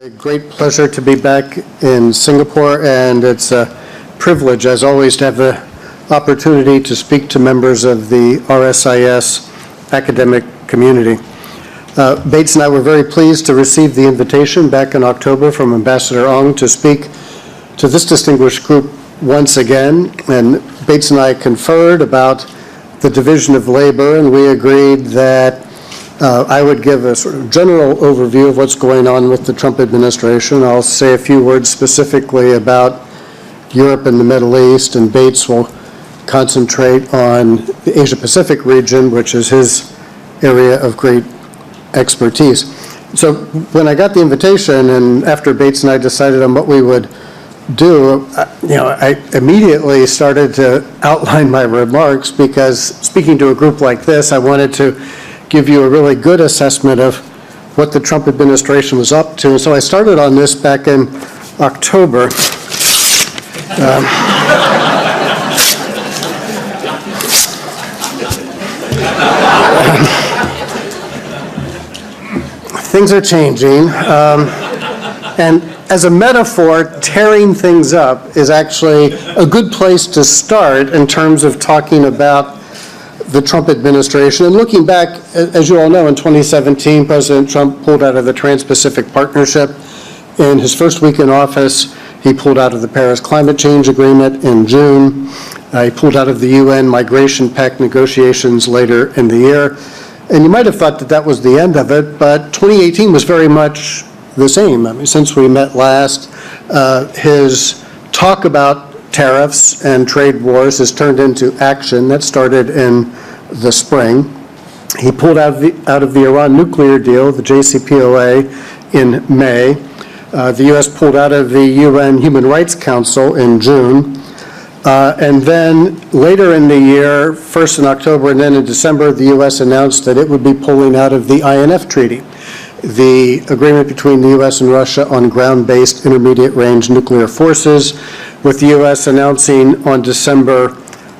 A great pleasure to be back in Singapore, and it's a privilege, as always, to have the opportunity to speak to members of the RSIS academic community. Bates and I were very pleased to receive the invitation back in October from Ambassador Ong to speak to this distinguished group once again, and Bates and I conferred about the division of labor, and we agreed that I would give a sort of general overview of what's going on with the Trump administration. I'll say a few words specifically about Europe and the Middle East, and Bates will concentrate on the Asia-Pacific region, which is his area of great expertise. So when I got the invitation, and after Bates and I decided on what we would do, I immediately started to outline my remarks, because speaking to a group like this, I wanted to give you a really good assessment of what the Trump administration was up to. And so I started on this back in October. Things are changing. And as a metaphor, tearing things up is actually a good place to start in terms of talking about the Trump administration. And looking back, as you all know, in 2017, President Trump pulled out of the Trans-Pacific Partnership. In his first week in office, he pulled out of the Paris Climate Change Agreement in June. He pulled out of the UN Migration Pact negotiations later in the year. And you might have thought that that was the end of it, but 2018 was very much the same. I mean, since we met last, his talk about tariffs and trade wars has turned into action. That started in the spring. He pulled out of the Iran nuclear deal, the JCPOA, in May. The U.S. pulled out of the UN Human Rights Council in June. And then later in the year, first in October and then in December, the U.S. announced that it would be pulling out of the INF Treaty, the agreement between the U.S. and Russia on ground-based intermediate-range nuclear forces, with the U.S. announcing on December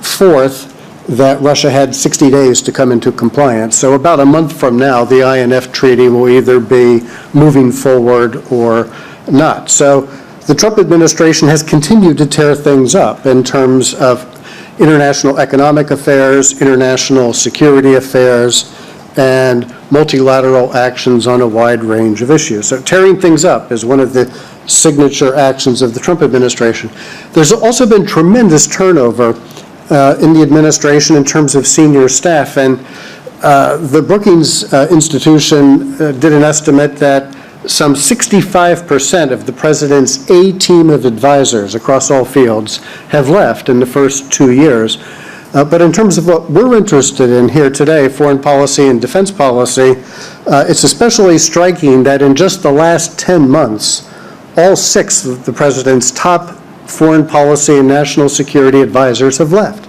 4th that Russia had 60 days to come into compliance. So about a month from now, the INF Treaty will either be moving forward or not. So the Trump administration has continued to tear things up in terms of international economic affairs, international security affairs, and multilateral actions on a wide range of issues. So tearing things up is one of the signature actions of the Trump administration. There's also been tremendous turnover in the administration in terms of senior staff, and the Brookings Institution did an estimate that some 65% of the president's A team of advisors across all fields have left in the first 2 years. But in terms of what we're interested in here today, foreign policy and defense policy, it's especially striking that in just the last 10 months, all 6 of the president's top foreign policy and national security advisors have left.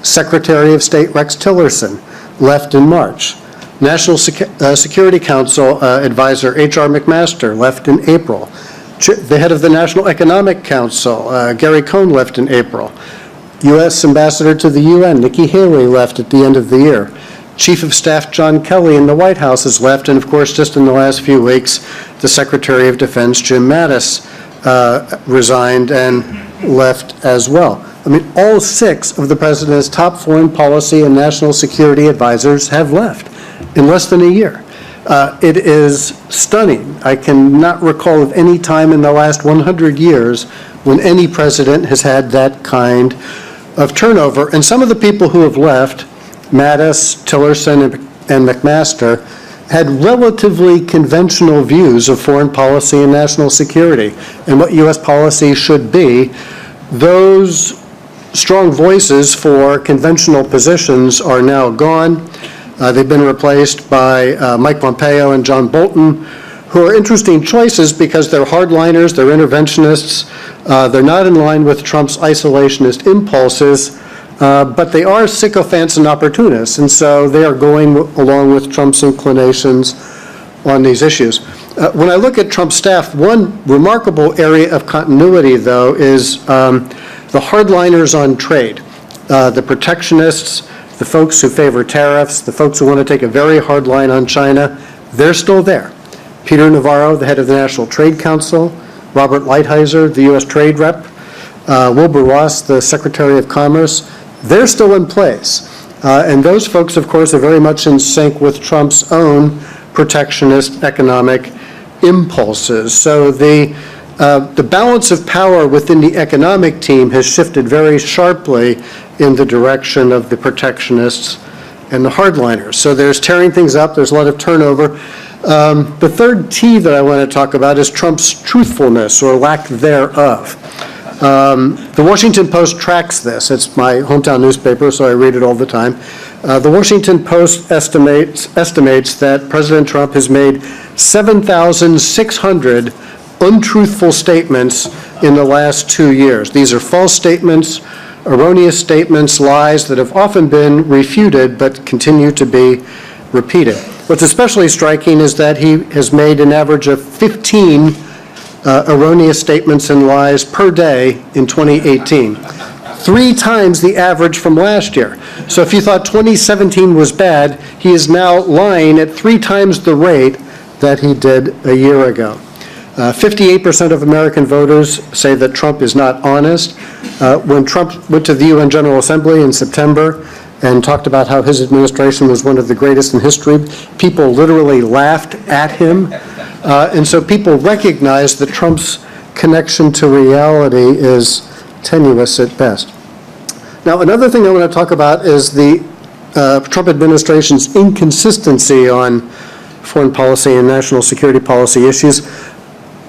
Secretary of State Rex Tillerson left in March. National Security Council advisor H.R. McMaster left in April. The head of the National Economic Council, Gary Cohn, left in April. U.S. Ambassador to the UN, Nikki Haley, left at the end of the year. Chief of Staff John Kelly in the White House has left, and of course, just in the last few weeks, the Secretary of Defense, Jim Mattis, resigned and left as well. I mean, all 6 of the president's top foreign policy and national security advisors have left in less than a year. It is stunning. I cannot recall of any time in the last 100 years when any president has had that kind of turnover. And some of the people who have left, Mattis, Tillerson, and McMaster, had relatively conventional views of foreign policy and national security and what U.S. policy should be. Those strong voices for conventional positions are now gone. They've been replaced by Mike Pompeo and John Bolton, who are interesting choices because they're hardliners, they're interventionists, they're not in line with Trump's isolationist impulses, but they are sycophants and opportunists, and so they are going along with Trump's inclinations on these issues. When I look at Trump's staff, one remarkable area of continuity, though, is the hardliners on trade, the protectionists, the folks who favor tariffs, the folks who want to take a very hard line on China. They're still there. Peter Navarro, the head of the National Trade Council, Robert Lighthizer, the U.S. Trade Rep, Wilbur Ross, the Secretary of Commerce, they're still in place. And those folks, of course, are very much in sync with Trump's own protectionist economic impulses. So the balance of power within the economic team has shifted very sharply in the direction of the protectionists and the hardliners. So there's tearing things up, there's a lot of turnover. The third T that I want to talk about is Trump's truthfulness or lack thereof. The Washington Post tracks this. It's my hometown newspaper, so I read it all the time. The Washington Post estimates that President Trump has made 7,600 untruthful statements in the last 2 years. These are false statements, erroneous statements, lies that have often been refuted but continue to be repeated. What's especially striking is that he has made an average of 15 erroneous statements and lies per day in 2018. 3 times the average from last year. So if you thought 2017 was bad, he is now lying at 3 times the rate that he did a year ago. 58% of American voters say that Trump is not honest. When Trump went to the UN General Assembly in September and talked about how his administration was one of the greatest in history, people literally laughed at him. And so people recognize that Trump's connection to reality is tenuous at best. Now, another thing I want to talk about is the Trump administration's inconsistency on foreign policy and national security policy issues.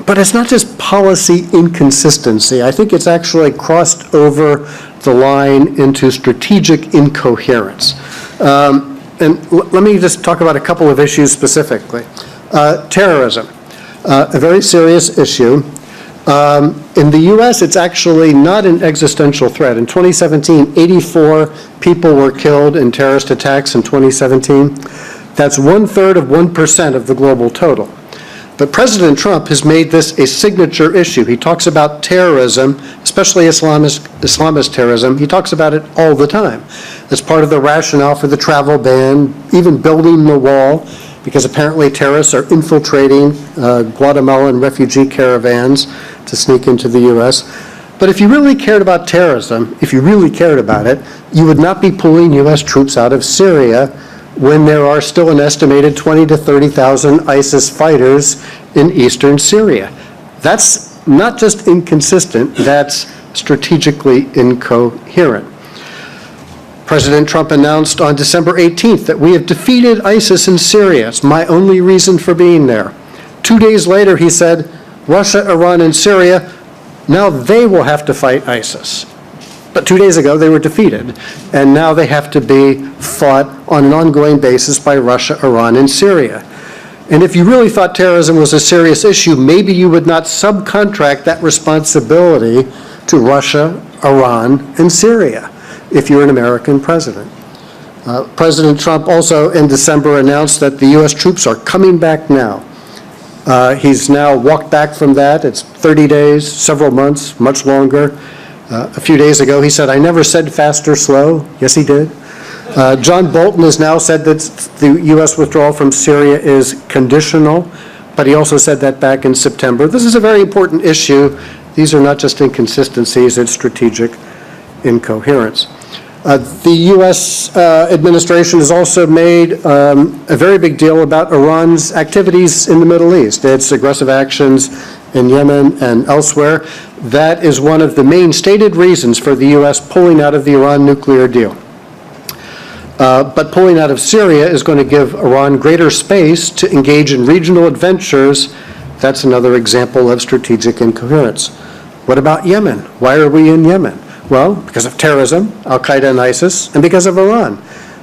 But it's not just policy inconsistency. I think it's actually crossed over the line into strategic incoherence. And let me just talk about a couple of issues specifically. Terrorism, a very serious issue. In the U.S., it's actually not an existential threat. In 2017, 84 people were killed in terrorist attacks in 2017. That's 1/3 of 1% of the global total. But President Trump has made this a signature issue. He talks about terrorism, especially Islamist terrorism. He talks about it all the time. It's part of the rationale for the travel ban, even building the wall, because apparently terrorists are infiltrating Guatemalan refugee caravans to sneak into the U.S. But if you really cared about terrorism, if you really cared about it, you would not be pulling U.S. troops out of Syria when there are still an estimated 20,000 to 30,000 ISIS fighters in eastern Syria. That's not just inconsistent, that's strategically incoherent. President Trump announced on December 18th that we have defeated ISIS in Syria. It's my only reason for being there. 2 days later, he said, Russia, Iran, and Syria, now they will have to fight ISIS. But 2 days ago, they were defeated, and now they have to be fought on an ongoing basis by Russia, Iran, and Syria. And if you really thought terrorism was a serious issue, maybe you would not subcontract that responsibility to Russia, Iran, and Syria if you're an American president. President Trump also in December announced that the U.S. troops are coming back now. He's now walked back from that. It's 30 days, several months, much longer. A few days ago, he said, I never said fast or slow. Yes, he did. John Bolton has now said that the U.S. withdrawal from Syria is conditional, but he also said that back in September. This is a very important issue. These are not just inconsistencies, it's strategic incoherence. The U.S. administration has also made a very big deal about Iran's activities in the Middle East, its aggressive actions in Yemen and elsewhere. That is one of the main stated reasons for the U.S. pulling out of the Iran nuclear deal. But pulling out of Syria is going to give Iran greater space to engage in regional adventures. That's another example of strategic incoherence. What about Yemen? Why are we in Yemen? Well, because of terrorism, Al-Qaeda and ISIS, and because of Iran.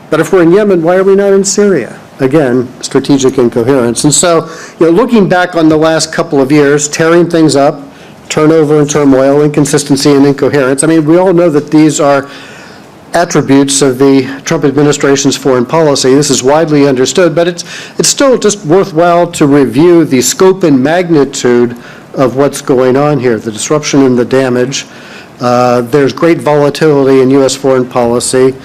But if we're in Yemen, why are we not in Syria? Again, strategic incoherence. And so, looking back on the last couple of years, tearing things up, turnover and turmoil, inconsistency and incoherence, I mean, we all know that these are attributes of the Trump administration's foreign policy. This is widely understood, but it's still just worthwhile to review the scope and magnitude of what's going on here, the disruption and the damage. There's great volatility in U.S. foreign policy.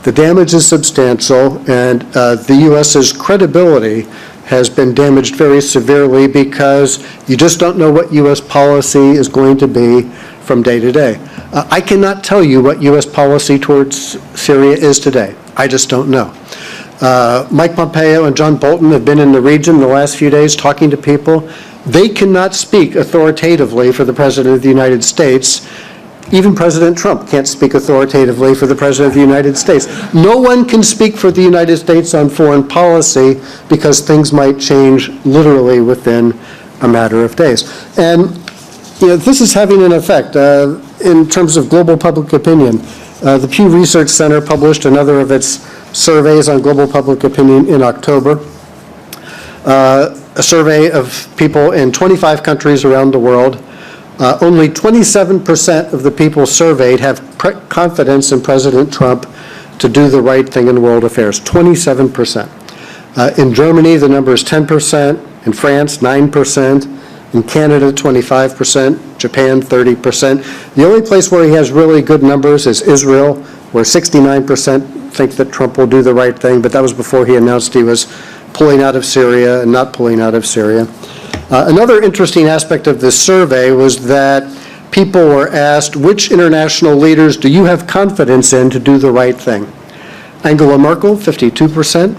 The damage is substantial, and the U.S.'s credibility has been damaged very severely because you just don't know what U.S. policy is going to be from day to day. I cannot tell you what U.S. policy towards Syria is today. I just don't know. Mike Pompeo and John Bolton have been in the region the last few days talking to people. They cannot speak authoritatively for the President of the United States. Even President Trump can't speak authoritatively for the President of the United States. No one can speak for the United States on foreign policy because things might change literally within a matter of days. And this is having an effect in terms of global public opinion. The Pew Research Center published another of its surveys on global public opinion in October. A survey of people in 25 countries around the world. Only 27% of the people surveyed have confidence in President Trump to do the right thing in world affairs. 27%. In Germany, the number is 10%. In France, 9%. In Canada, 25%. Japan, 30%. The only place where he has really good numbers is Israel, where 69% think that Trump will do the right thing, but that was before he announced he was pulling out of Syria and not pulling out of Syria. Another interesting aspect of this survey was that people were asked, which international leaders do you have confidence in to do the right thing? Angela Merkel, 52%.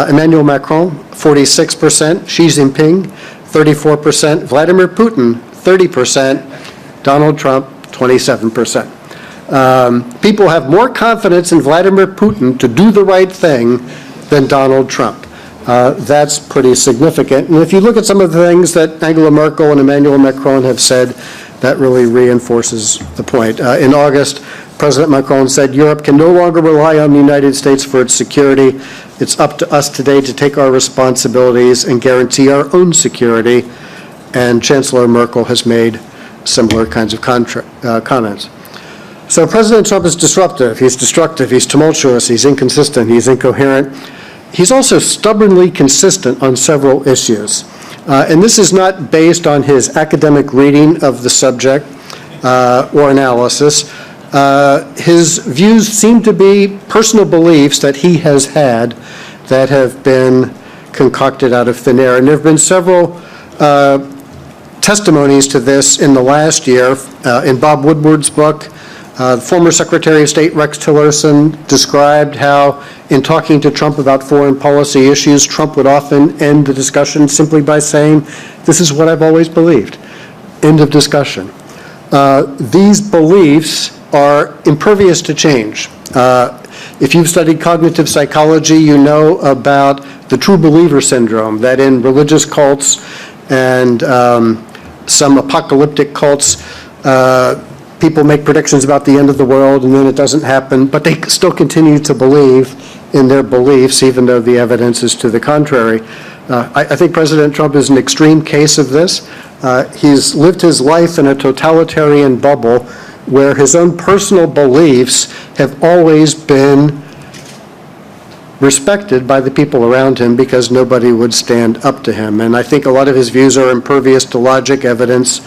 Emmanuel Macron, 46%. Xi Jinping, 34%. Vladimir Putin, 30%. Donald Trump, 27%. People have more confidence in Vladimir Putin to do the right thing than Donald Trump. That's pretty significant. And if you look at some of the things that Angela Merkel and Emmanuel Macron have said, that really reinforces the point. In August, President Macron said, Europe can no longer rely on the United States for its security. It's up to us today to take our responsibilities and guarantee our own security. And Chancellor Merkel has made similar kinds of comments. So President Trump is disruptive, he's destructive, he's tumultuous, he's inconsistent, he's incoherent. He's also stubbornly consistent on several issues. And this is not based on his academic reading of the subject or analysis. His views seem to be personal beliefs that he has had that have been concocted out of thin air. And there have been several testimonies to this in the last year. In Bob Woodward's book, former Secretary of State Rex Tillerson described how, in talking to Trump about foreign policy issues, Trump would often end the discussion simply by saying, "This is what I've always believed." End of discussion. These beliefs are impervious to change. If you've studied cognitive psychology, you know about the true believer syndrome, that in religious cults and some apocalyptic cults, people make predictions about the end of the world and then it doesn't happen, but they still continue to believe in their beliefs even though the evidence is to the contrary. I think President Trump is an extreme case of this. He's lived his life in a totalitarian bubble where his own personal beliefs have always been respected by the people around him because nobody would stand up to him. And I think a lot of his views are impervious to logic, evidence,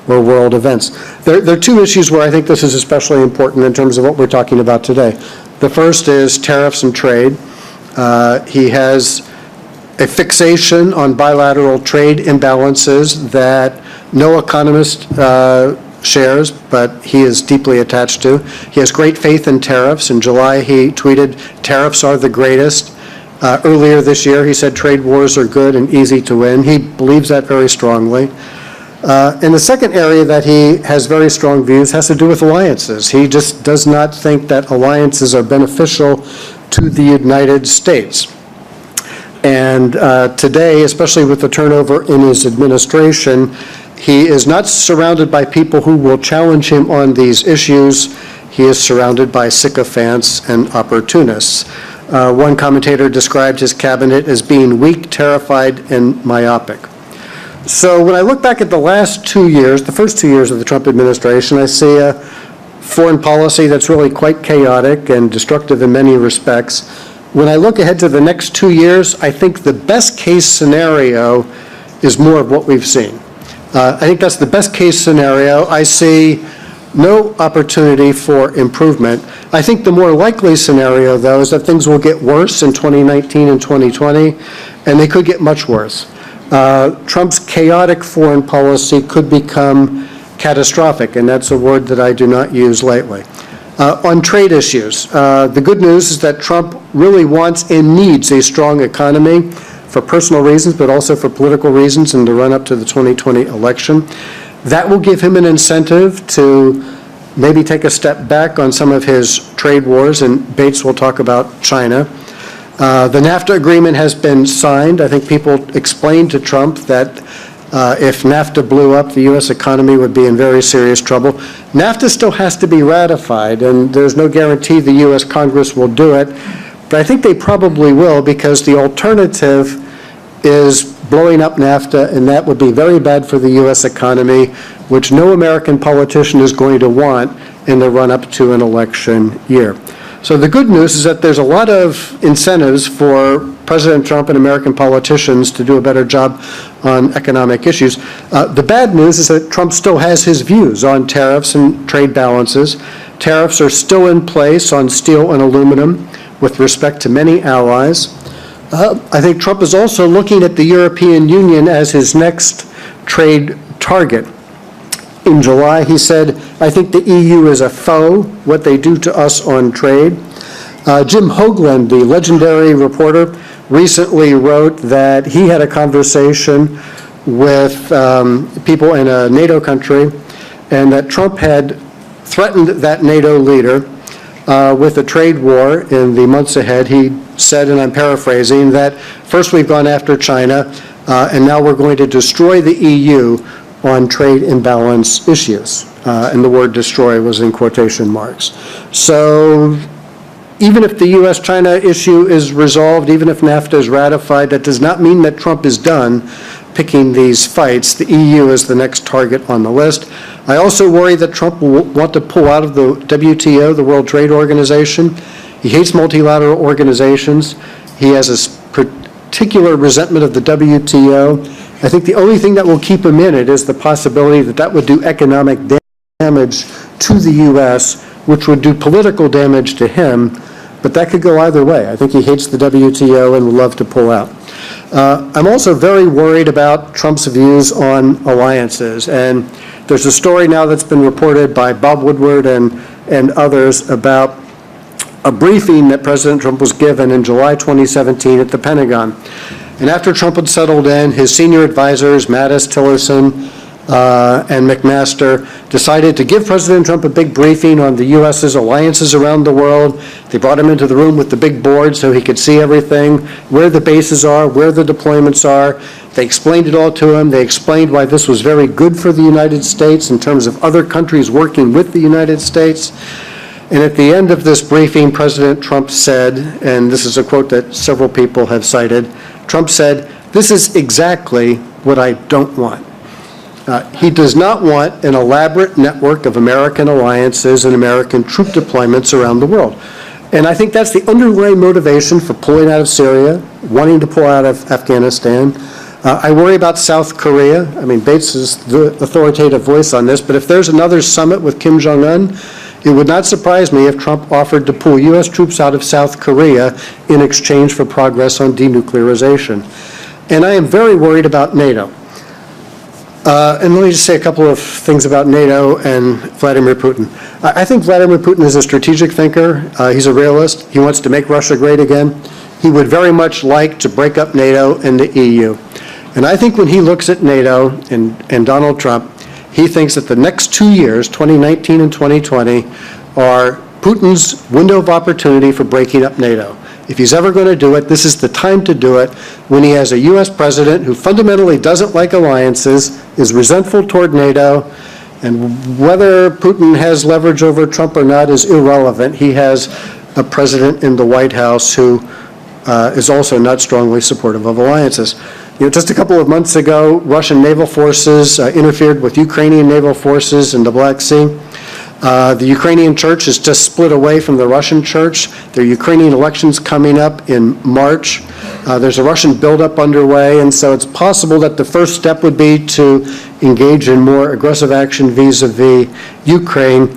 or world events. There are two issues where I think this is especially important in terms of what we're talking about today. The first is tariffs and trade. He has a fixation on bilateral trade imbalances that no economist shares, but he is deeply attached to. He has great faith in tariffs. In July, he tweeted, "Tariffs are the greatest." Earlier this year, he said trade wars are good and easy to win. He believes that very strongly. And the second area that he has very strong views has to do with alliances. He just does not think that alliances are beneficial to the United States. And today, especially with the turnover in his administration, he is not surrounded by people who will challenge him on these issues. He is surrounded by sycophants and opportunists. One commentator described his cabinet as being weak, terrified, and myopic. So when I look back at the last 2 years, the first 2 years of the Trump administration, I see a foreign policy that's really quite chaotic and destructive in many respects. When I look ahead to the next 2 years, I think the best case scenario is more of what we've seen. I think that's the best case scenario. I see no opportunity for improvement. I think the more likely scenario, though, is that things will get worse in 2019 and 2020, and they could get much worse. Trump's chaotic foreign policy could become catastrophic, and that's a word that I do not use lightly. On trade issues, the good news is that Trump really wants and needs a strong economy for personal reasons, but also for political reasons in the run-up to the 2020 election. That will give him an incentive to maybe take a step back on some of his trade wars, and Bates will talk about China. The NAFTA agreement has been signed. I think people explained to Trump that if NAFTA blew up, the U.S. economy would be in very serious trouble. NAFTA still has to be ratified, and there's no guarantee the U.S. Congress will do it, but I think they probably will, because the alternative is blowing up NAFTA, and that would be very bad for the U.S. economy, which no American politician is going to want in the run-up to an election year. So the good news is that there's a lot of incentives for President Trump and American politicians to do a better job on economic issues. The bad news is that Trump still has his views on tariffs and trade balances. Tariffs are still in place on steel and aluminum with respect to many allies. I think Trump is also looking at the European Union as his next trade target. In July, he said, "I think the EU is a foe, what they do to us on trade." Jim Hoagland, the legendary reporter, recently wrote that he had a conversation with people in a NATO country, and that Trump had threatened that NATO leader with a trade war in the months ahead. He said, and I'm paraphrasing, that first we've gone after China, and now we're going to destroy the EU on trade imbalance issues. And the word destroy was in quotation marks. So even if the U.S.-China issue is resolved, even if NAFTA is ratified, that does not mean that Trump is done picking these fights. The EU is the next target on the list. I also worry that Trump will want to pull out of the WTO, the World Trade Organization. He hates multilateral organizations. He has a particular resentment of the WTO. I think the only thing that will keep him in it is the possibility that that would do economic damage to the U.S., which would do political damage to him, but that could go either way. I think he hates the WTO and would love to pull out. I'm also very worried about Trump's views on alliances, and there's a story now that's been reported by Bob Woodward and others about a briefing that President Trump was given in July 2017 at the Pentagon. And after Trump had settled in, his senior advisors, Mattis, Tillerson, and McMaster, decided to give President Trump a big briefing on the U.S.'s alliances around the world. They brought him into the room with the big board so he could see everything, where the bases are, where the deployments are. They explained it all to him. They explained why this was very good for the United States in terms of other countries working with the United States. And at the end of this briefing, President Trump said, and this is a quote that several people have cited, Trump said, "This is exactly what I don't want." He does not want an elaborate network of American alliances and American troop deployments around the world. And I think that's the underlying motivation for pulling out of Syria, wanting to pull out of Afghanistan. I worry about South Korea. I mean, Bates is the authoritative voice on this, but if there's another summit with Kim Jong-un, it would not surprise me if Trump offered to pull U.S. troops out of South Korea in exchange for progress on denuclearization. And I am very worried about NATO. And let me just say a couple of things about NATO and Vladimir Putin. I think Vladimir Putin is a strategic thinker. He's a realist. He wants to make Russia great again. He would very much like to break up NATO and the EU. And I think when he looks at NATO and Donald Trump, he thinks that the next 2 years, 2019 and 2020, are Putin's window of opportunity for breaking up NATO. If he's ever going to do it, this is the time to do it, when he has a U.S. president who fundamentally doesn't like alliances, is resentful toward NATO, and whether Putin has leverage over Trump or not is irrelevant. He has a president in the White House who is also not strongly supportive of alliances. You know, just a couple of months ago, Russian naval forces interfered with Ukrainian naval forces in the Black Sea. The Ukrainian church is just split away from the Russian church. There are Ukrainian elections coming up in March. There's a Russian buildup underway, and so it's possible that the first step would be to engage in more aggressive action vis-a-vis Ukraine.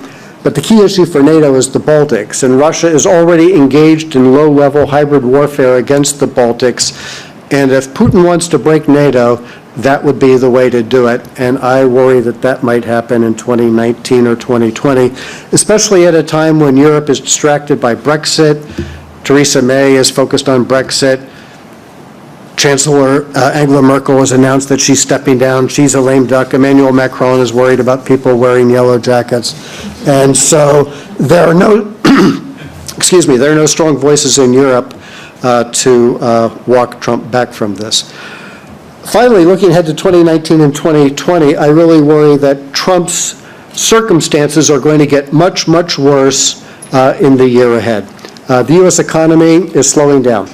But the key issue for NATO is the Baltics, and Russia is already engaged in low-level hybrid warfare against the Baltics. And if Putin wants to break NATO, that would be the way to do it. And I worry that that might happen in 2019 or 2020, especially at a time when Europe is distracted by Brexit. Theresa May is focused on Brexit. Chancellor Angela Merkel has announced that she's stepping down. She's a lame duck. Emmanuel Macron is worried about people wearing yellow jackets. And so there are no, excuse me, there are no strong voices in Europe to walk Trump back from this. Finally, looking ahead to 2019 and 2020, I really worry that Trump's circumstances are going to get much, much worse in the year ahead. The U.S. economy is slowing down.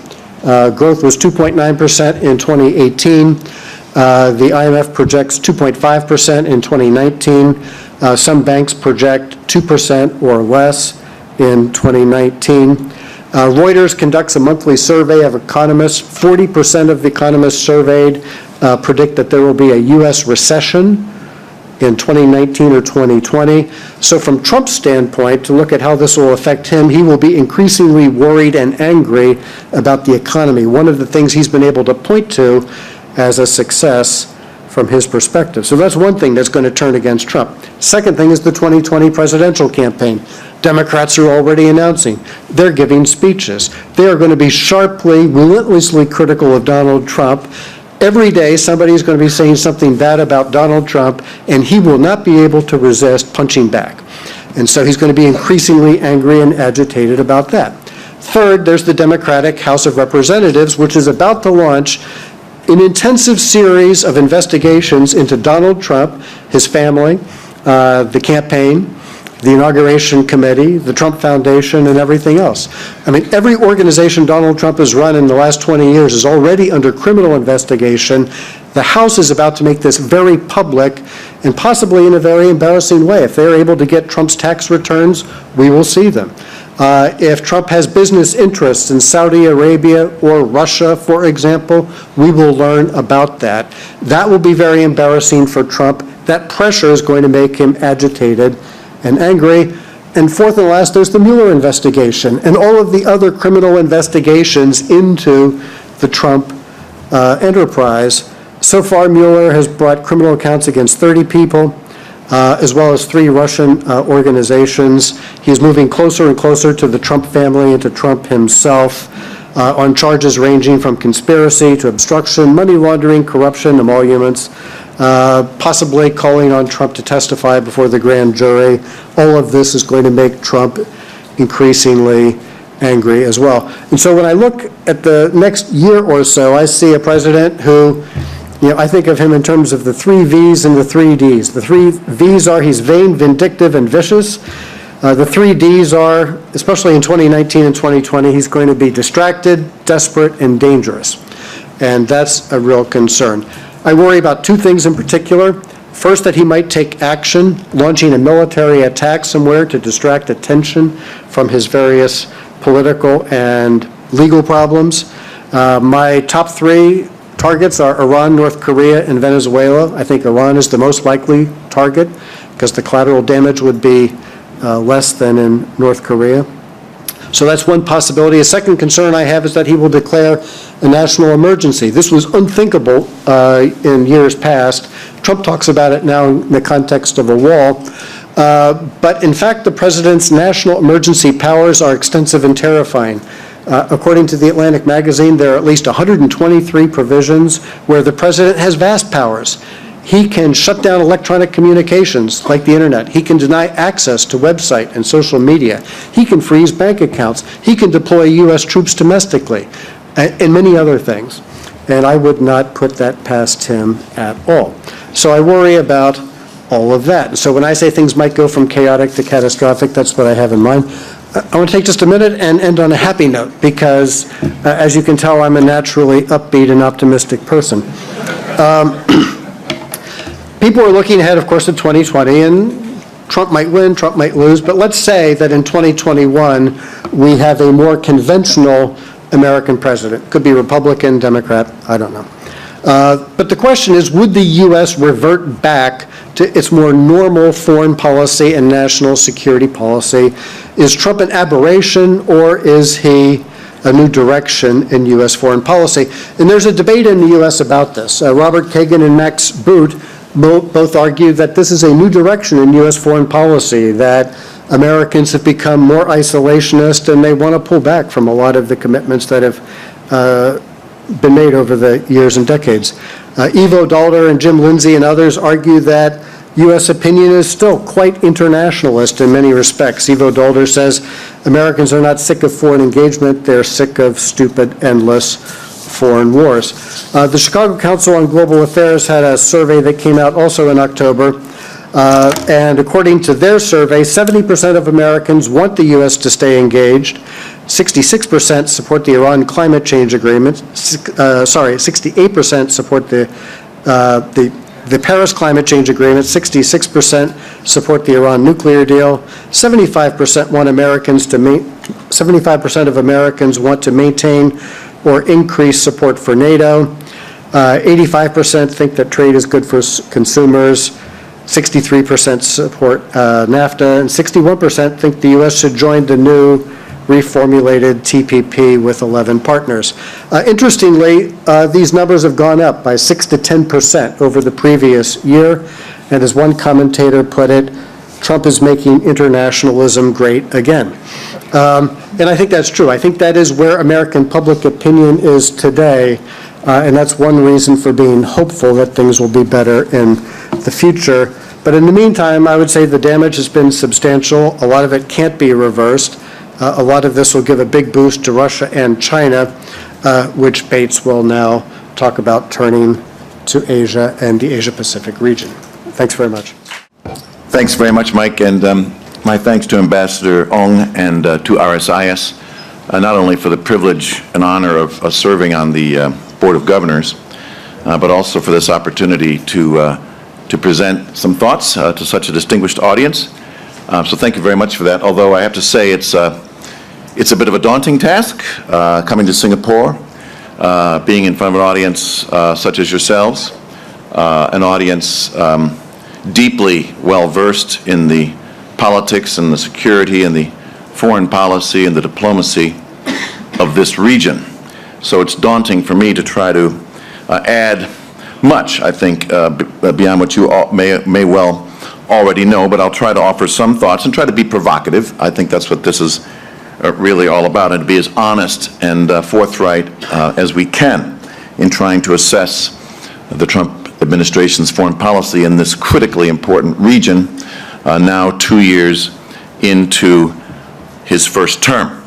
Growth was 2.9% in 2018. The IMF projects 2.5% in 2019. Some banks project 2% or less in 2019. Reuters conducts a monthly survey of economists. 40% of the economists surveyed predict that there will be a U.S. recession in 2019 or 2020. So from Trump's standpoint, to look at how this will affect him, he will be increasingly worried and angry about the economy. One of the things he's been able to point to as a success from his perspective. So that's one thing that's going to turn against Trump. Second thing is the 2020 presidential campaign. Democrats are already announcing. They're giving speeches. They are going to be sharply, relentlessly critical of Donald Trump. Every day, somebody is going to be saying something bad about Donald Trump, and he will not be able to resist punching back. And so he's going to be increasingly angry and agitated about that. Third, there's the Democratic House of Representatives, which is about to launch an intensive series of investigations into Donald Trump, his family, the campaign, the inauguration committee, the Trump Foundation, and everything else. I mean, every organization Donald Trump has run in the last 20 years is already under criminal investigation. The House is about to make this very public and possibly in a very embarrassing way. If they're able to get Trump's tax returns, we will see them. If Trump has business interests in Saudi Arabia or Russia, for example, we will learn about that. That will be very embarrassing for Trump. That pressure is going to make him agitated and angry. And fourth and last, there's the Mueller investigation and all of the other criminal investigations into the Trump enterprise. So far, Mueller has brought criminal accounts against 30 people, as well as 3 Russian organizations. He's moving closer and closer to the Trump family and to Trump himself on charges ranging from conspiracy to obstruction, money laundering, corruption, emoluments, possibly calling on Trump to testify before the grand jury. All of this is going to make Trump increasingly angry as well. And so when I look at the next year or so, I see a president who, I think of him in terms of the 3 V's and the 3 D's. The 3 V's are he's vain, vindictive, and vicious. The 3 D's are, especially in 2019 and 2020, he's going to be distracted, desperate, and dangerous. And that's a real concern. I worry about 2 things in particular. First, that he might take action, launching a military attack somewhere to distract attention from his various political and legal problems. My top 3 targets are Iran, North Korea, and Venezuela. I think Iran is the most likely target because the collateral damage would be less than in North Korea. So that's one possibility. A second concern I have is that he will declare a national emergency. This was unthinkable in years past. Trump talks about it now in the context of a wall. But in fact, the president's national emergency powers are extensive and terrifying. According to the Atlantic magazine, there are at least 123 provisions where the president has vast powers. He can shut down electronic communications like the internet. He can deny access to website and social media. He can freeze bank accounts. He can deploy U.S. troops domestically and many other things. And I would not put that past him at all. So I worry about all of that. So when I say things might go from chaotic to catastrophic, that's what I have in mind. I want to take just a minute and end on a happy note because, as you can tell, I'm a naturally upbeat and optimistic person. People are looking ahead, of course, to 2020, and Trump might win, Trump might lose, but let's say that in 2021 we have a more conventional American president. Could be Republican, Democrat, I don't know. But the question is, would the U.S. revert back to its more normal foreign policy and national security policy? Is Trump an aberration, or is he a new direction in U.S. foreign policy. And there's a debate in the U.S. about this. Robert Kagan and Max Boot both argue that this is a new direction in U.S. foreign policy, that Americans have become more isolationist and they want to pull back from a lot of the commitments that have been made over the years and decades. Ivo Dalder and Jim Lindsay and others argue that U.S. opinion is still quite internationalist in many respects. Ivo Dalder says Americans are not sick of foreign engagement, they're sick of stupid, endless foreign wars. The Chicago Council on Global Affairs had a survey that came out also in October, and according to their survey, 70% of Americans want the U.S. to stay engaged, 66% support the Iran climate change agreement, 68% support the Paris climate change agreement, 66% support the Iran nuclear deal, 75% want 75% of Americans want to maintain or increase support for NATO, 85% think that trade is good for consumers, 63% support NAFTA, and 61% think the U.S. should join the new reformulated TPP with 11 partners. Interestingly, these numbers have gone up by 6 to 10% over the previous year, and as one commentator put it, Trump is making internationalism great again. And I think that's true. I think that is where American public opinion is today, and that's one reason for being hopeful that things will be better in the future. But in the meantime, I would say the damage has been substantial. A lot of it can't be reversed. A lot of this will give a big boost to Russia and China, which Bates will now talk about turning to Asia and the Asia-Pacific region. Thanks very much. Thanks very much, Mike, and my thanks to Ambassador Ong and to RSIS, not only for the privilege and honor of serving on the Board of Governors, but also for this opportunity to present some thoughts to such a distinguished audience. So thank you very much for that, although I have to say it's a bit of a daunting task coming to Singapore, being in front of an audience such as yourselves, an audience deeply well-versed in the politics and the security and the foreign policy and the diplomacy of this region. So it's daunting for me to try to add much, I think, beyond what you all may well already know, but I'll try to offer some thoughts and try to be provocative. I think that's what this is really all about, and to be as honest and forthright as we can in trying to assess the Trump administration's foreign policy in this critically important region, now 2 years into his first term.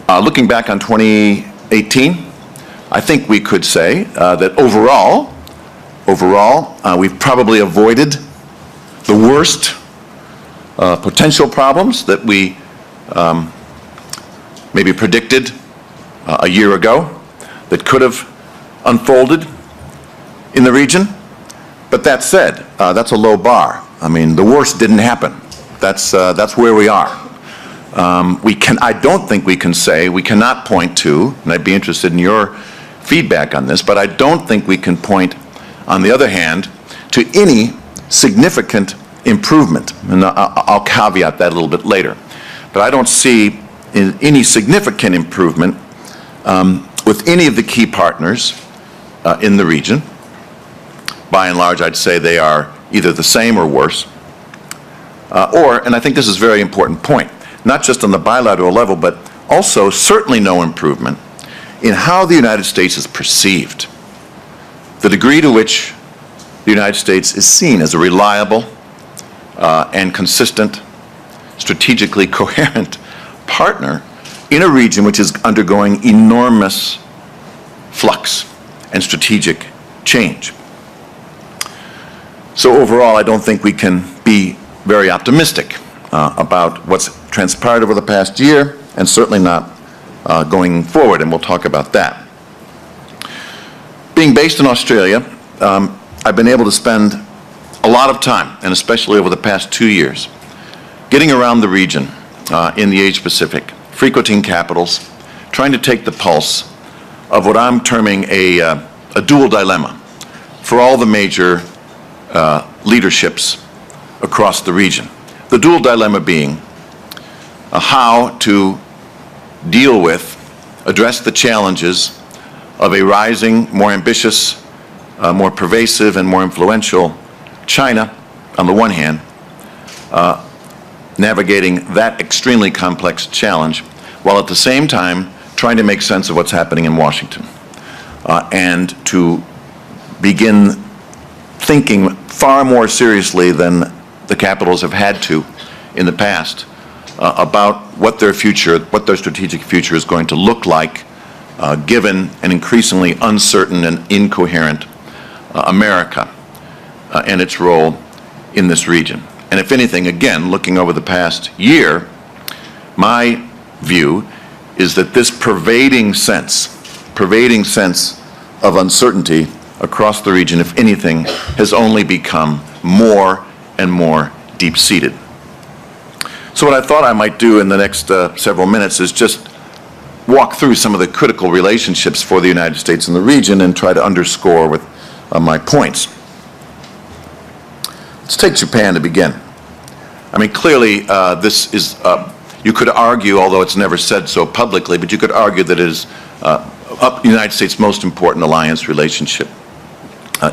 Looking back on 2018, I think we could say that overall, we've probably avoided the worst potential problems that we maybe predicted a year ago that could have unfolded in the region. But that said, that's a low bar. I mean, the worst didn't happen. That's where we are. I don't think we can say, we cannot point to, and I'd be interested in your feedback on this, but I don't think we can point, on the other hand, to any significant improvement. And I'll caveat that a little bit later. But I don't see any significant improvement with any of the key partners in the region. By and large, I'd say they are either the same or worse. And I think this is a very important point, not just on the bilateral level, but also certainly no improvement in how the United States is perceived, the degree to which the United States is seen as a reliable and consistent, strategically coherent partner in a region which is undergoing enormous flux and strategic change. So overall, I don't think we can be very optimistic about what's transpired over the past year, and certainly not going forward, and we'll talk about that. Being based in Australia, I've been able to spend a lot of time, and especially over the past 2 years, getting around the region in the Asia-Pacific, frequenting capitals, trying to take the pulse of what I'm terming a dual dilemma for all the major leaderships across the region. The dual dilemma being how to deal with, address the challenges of a rising, more ambitious, more pervasive, and more influential China, on the one hand, navigating that extremely complex challenge, while at the same time trying to make sense of what's happening in Washington, and to begin thinking far more seriously than the capitals have had to in the past about what their future, what their strategic future is going to look like, given an increasingly uncertain and incoherent America and its role in this region. And if anything, again, looking over the past year, my view is that this pervading sense of uncertainty across the region, if anything, has only become more and more deep-seated. So what I thought I might do in the next several minutes is just walk through some of the critical relationships for the United States in the region and try to underscore with my points. Let's take Japan to begin. I mean, clearly, this is, you could argue, although it's never said so publicly, but you could argue that it is the United States' most important alliance relationship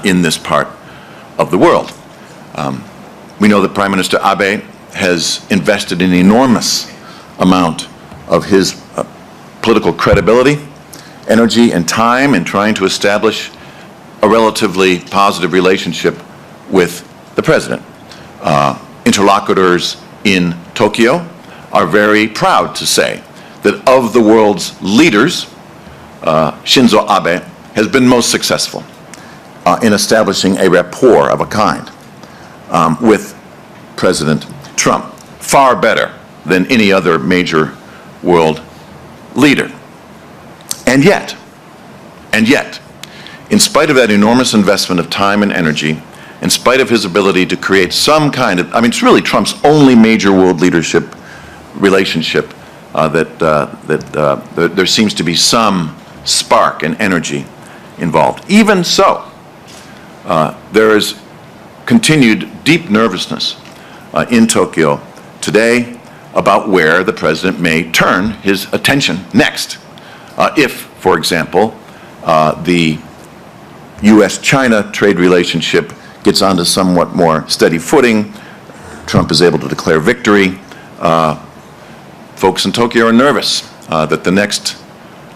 in this part of the world. We know that Prime Minister Abe has invested an enormous amount of his political credibility, energy, and time in trying to establish a relatively positive relationship with the president. Interlocutors in Tokyo are very proud to say that of the world's leaders, Shinzo Abe has been most successful in establishing a rapport of a kind with President Trump, far better than any other major world leader. And yet, in spite of that enormous investment of time and energy, in spite of his ability to create some kind of, I mean, it's really Trump's only major world leadership relationship that there seems to be some spark and energy involved. Even so, there is continued deep nervousness in Tokyo today about where the president may turn his attention next. If, for example, the U.S.-China trade relationship gets onto somewhat more steady footing, Trump is able to declare victory, folks in Tokyo are nervous that the next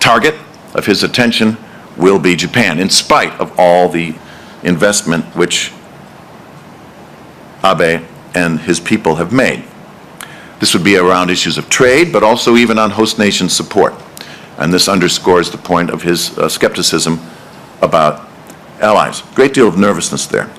target of his attention will be Japan, in spite of all the investment which Abe and his people have made. This would be around issues of trade, but also even on host nation support. And this underscores the point of his skepticism about allies. Great deal of nervousness there.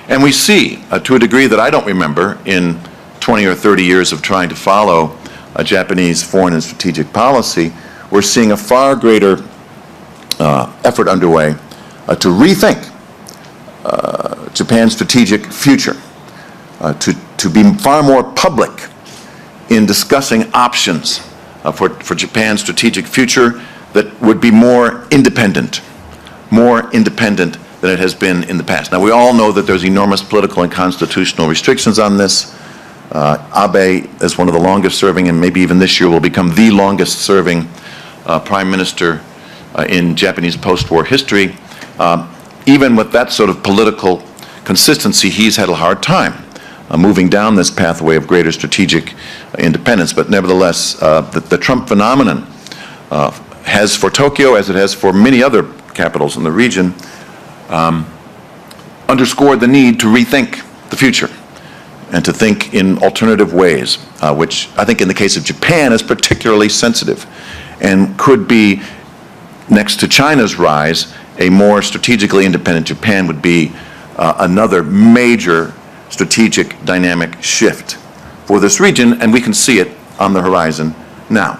And we see, to a degree that I don't remember in 20 or 30 years of trying to follow Japanese foreign and strategic policy, we're seeing a far greater effort underway to rethink Japan's strategic future, to be far more public in discussing options for Japan's strategic future that would be more independent than it has been in the past. Now, we all know that there's enormous political and constitutional restrictions on this. Abe, as one of the longest serving, and maybe even this year will become the longest serving prime minister in Japanese post-war history. Even with that sort of political consistency, he's had a hard time moving down this pathway of greater strategic independence. But nevertheless, the Trump phenomenon has for Tokyo, as it has for many other capitals in the region, underscored the need to rethink the future and to think in alternative ways, which I think in the case of Japan is particularly sensitive and could be, next to China's rise, a more strategically independent Japan would be another major strategic dynamic shift for this region, and we can see it on the horizon now.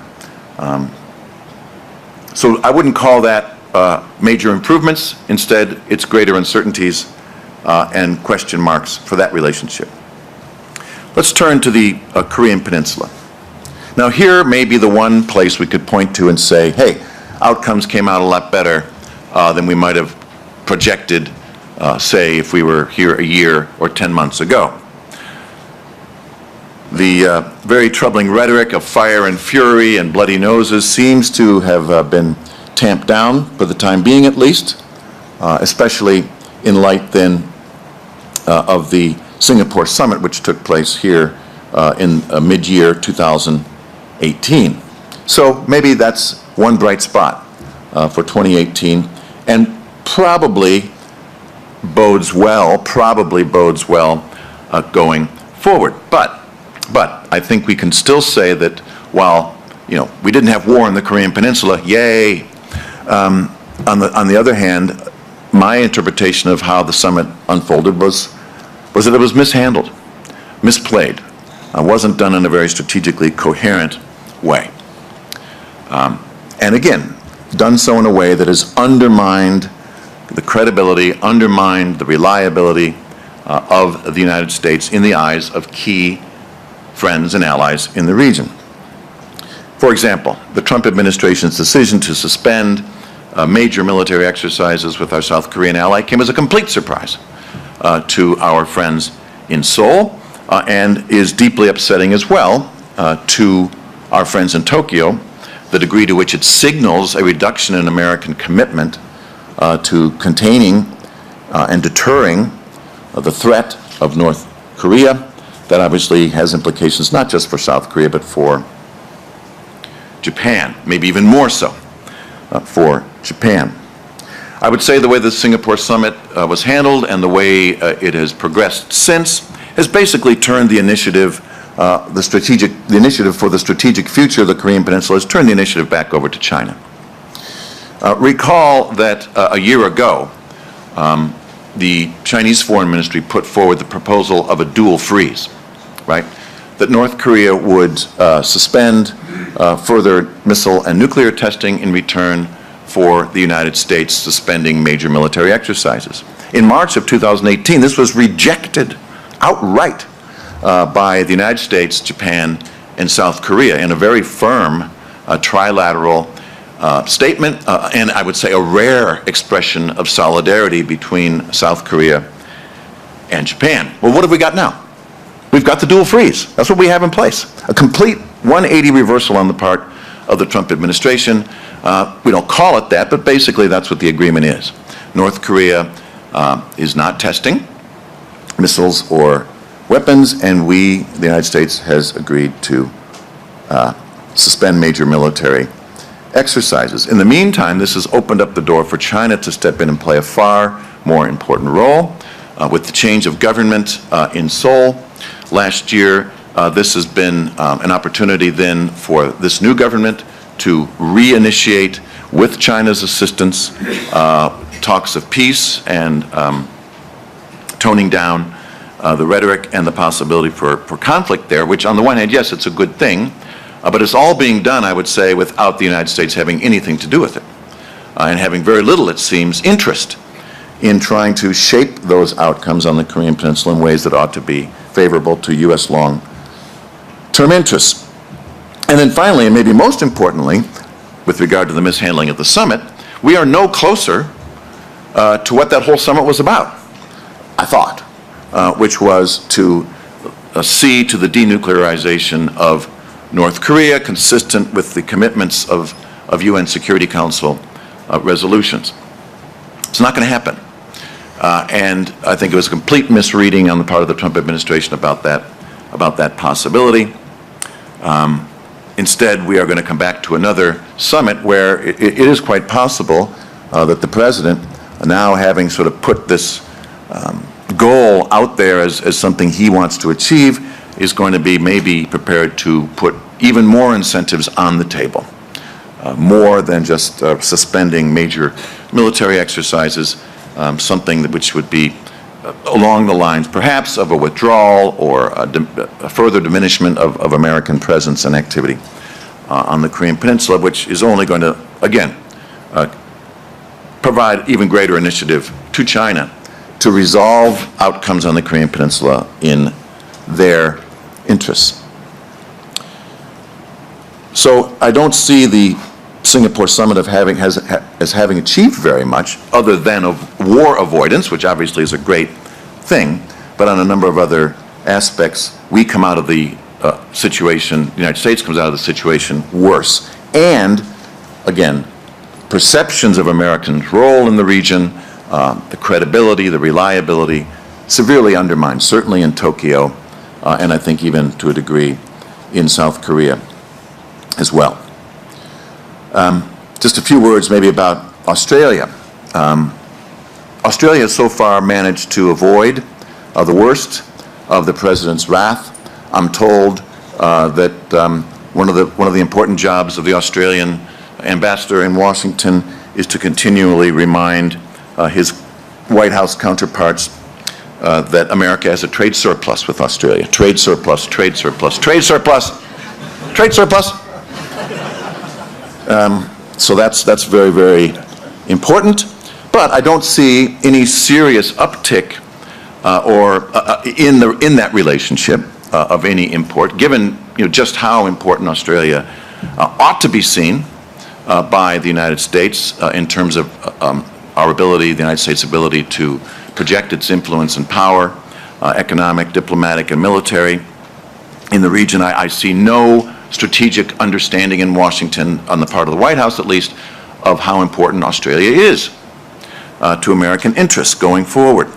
So I wouldn't call that major improvements. Instead, it's greater uncertainties and question marks for that relationship. Let's turn to the Korean Peninsula. Now, here may be the one place we could point to and say, hey, outcomes came out a lot better than we might have projected, say, if we were here a year or 10 months ago. The very troubling rhetoric of fire and fury and bloody noses seems to have been tamped down for the time being at least, especially in light then of the Singapore summit, which took place here in mid-year 2018. So maybe that's one bright spot for 2018, and probably bodes well going forward. But I think we can still say that while, we didn't have war in the Korean Peninsula, yay. On the other hand, my interpretation of how the summit unfolded was that it was mishandled, misplayed, wasn't done in a very strategically coherent way. And again, done so in a way that has undermined the credibility, undermined the reliability of the United States in the eyes of key friends and allies in the region. For example, the Trump administration's decision to suspend major military exercises with our South Korean ally came as a complete surprise to our friends in Seoul, and is deeply upsetting as well to our friends in Tokyo, the degree to which it signals a reduction in American commitment to containing and deterring the threat of North Korea. That obviously has implications not just for South Korea, but for Japan, maybe even more so for Japan. I would say the way the Singapore summit was handled and the way it has progressed since has basically turned the initiative, the initiative for the strategic future of the Korean Peninsula has turned the initiative back over to China. Recall that a year ago, the Chinese Foreign Ministry put forward the proposal of a dual freeze, right? That North Korea would suspend further missile and nuclear testing in return for the United States suspending major military exercises. In March of 2018, this was rejected outright by the United States, Japan, and South Korea in a very firm trilateral statement, and I would say a rare expression of solidarity between South Korea and Japan. Well, what have we got now? We've got the dual freeze. That's what we have in place. A complete 180 reversal on the part of the Trump administration. We don't call it that, but basically that's what the agreement is. North Korea is not testing missiles or weapons, and we, the United States, has agreed to suspend major military exercises. In the meantime, this has opened up the door for China to step in and play a far more important role. With the change of government in Seoul last year, this has been an opportunity then for this new government to reinitiate, with China's assistance, talks of peace and toning down the rhetoric and the possibility for conflict there, which on the one hand, yes, it's a good thing, but it's all being done, I would say, without the United States having anything to do with it, and having very little, it seems, interest in trying to shape those outcomes on the Korean Peninsula in ways that ought to be favorable to U.S. long-term interests. And then finally, and maybe most importantly, with regard to the mishandling of the summit, we are no closer to what that whole summit was about, I thought, which was to see to the denuclearization of North Korea, consistent with the commitments of UN Security Council resolutions. It's not going to happen. And I think it was a complete misreading on the part of the Trump administration about that possibility. Instead, we are going to come back to another summit where it is quite possible that the president, now having sort of put this goal out there as something he wants to achieve, is going to be maybe prepared to put even more incentives on the table, more than just suspending major military exercises, something which would be along the lines perhaps of a withdrawal or a further diminishment of American presence and activity on the Korean Peninsula, which is only going to, again, provide even greater initiative to China to resolve outcomes on the Korean Peninsula in their interests. So I don't see the Singapore summit as having achieved very much other than of war avoidance, which obviously is a great thing, but on a number of other aspects, we come out of the situation, the United States comes out of the situation worse. And, again, perceptions of Americans' role in the region, the credibility, the reliability, severely undermined, certainly in Tokyo, and I think even to a degree in South Korea as well. Just a few words maybe about Australia. Australia has so far managed to avoid the worst of the president's wrath. I'm told that one of the important jobs of the Australian ambassador in Washington is to continually remind his White House counterparts that America has a trade surplus with Australia. Trade surplus, trade surplus, trade surplus, trade surplus. So that's very, very important. But I don't see any serious uptick in that relationship of any import, given just how important Australia ought to be seen by the United States in terms of our ability, the United States' ability to project its influence and power, economic, diplomatic, and military in the region. I see no strategic understanding in Washington, on the part of the White House at least, of how important Australia is to American interests going forward.